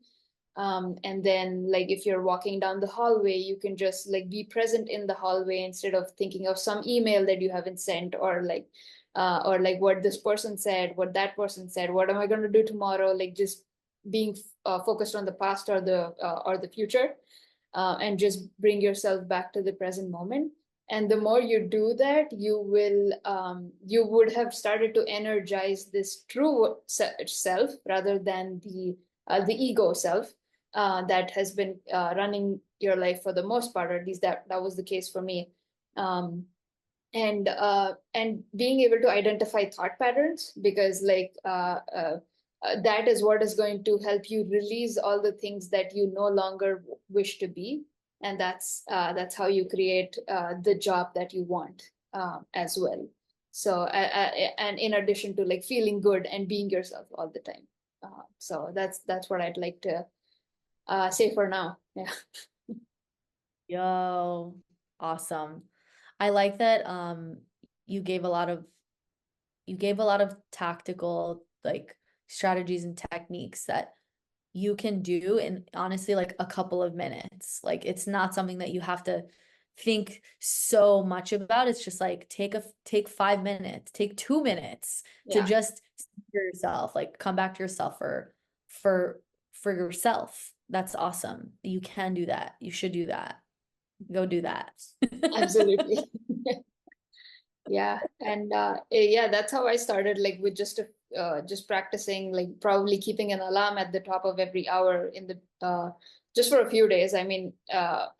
And then like if you're walking down the hallway, you can just like be present in the hallway instead of thinking of some email that you haven't sent, or like what this person said, what that person said, what am I going to do tomorrow, like just being focused on the past or the future, and just bring yourself back to the present moment. And the more you do that, you would have started to energize this true self rather than the ego self, that has been running your life for the most part, or at least that was the case for me. Um, and being able to identify thought patterns, because that is what is going to help you release all the things that you no longer wish to be, and that's how you create the job that you want, as well. So and in addition to like feeling good and being yourself all the time. So that's what I'd like to say for now. Yeah. Yo, awesome. I like that you gave a lot of tactical like strategies and techniques that you can do in honestly like a couple of minutes. Like it's not something that you have to think so much about. It's just like take 5 minutes, take 2 minutes to Yeah, just see yourself, like come back to yourself for for yourself. That's awesome. You can do that. You should do that. Go do that. absolutely. Yeah, and yeah, that's how I started, like with just practicing, like probably keeping an alarm at the top of every hour in the just for a few days. I mean,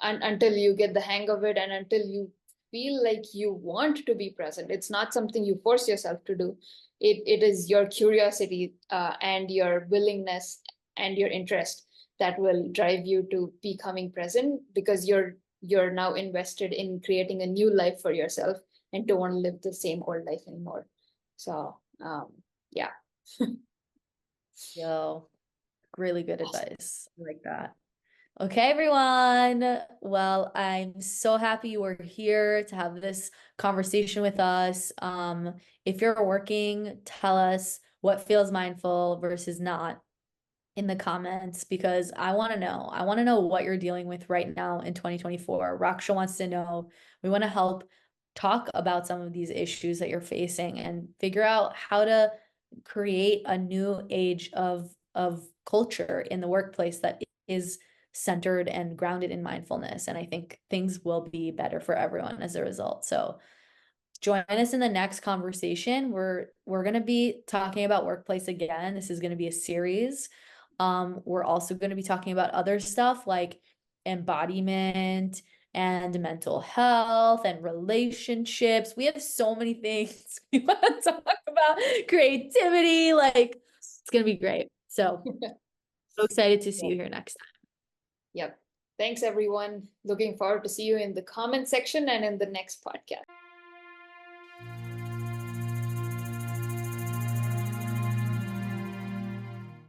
until you get the hang of it, and until you feel like you want to be present. It's not something you force yourself to do. It is your curiosity, and your willingness and your interest that will drive you to becoming present, because you're now invested in creating a new life for yourself, and don't want to live the same old life anymore. So yeah. Yo, really good Awesome. advice. I like that. Okay, everyone. Well, I'm so happy you were here to have this conversation with us. If you're working, tell us what feels mindful versus not in the comments, because I want to know. I want to know what you're dealing with right now in 2024. Raksha wants to know. We want to help talk about some of these issues that you're facing and figure out how to create a new age of culture in the workplace that is centered and grounded in mindfulness. And I think things will be better for everyone as a result. So join us in the next conversation. We're going to be talking about workplace again. This is going to be a series. We're also going to be talking about other stuff like embodiment and mental health and relationships. We have so many things we want to talk about, creativity, like it's going to be great. So excited to see Yeah. you here next time. Yep. Thanks, everyone. Looking forward to see you in the comment section and in the next podcast.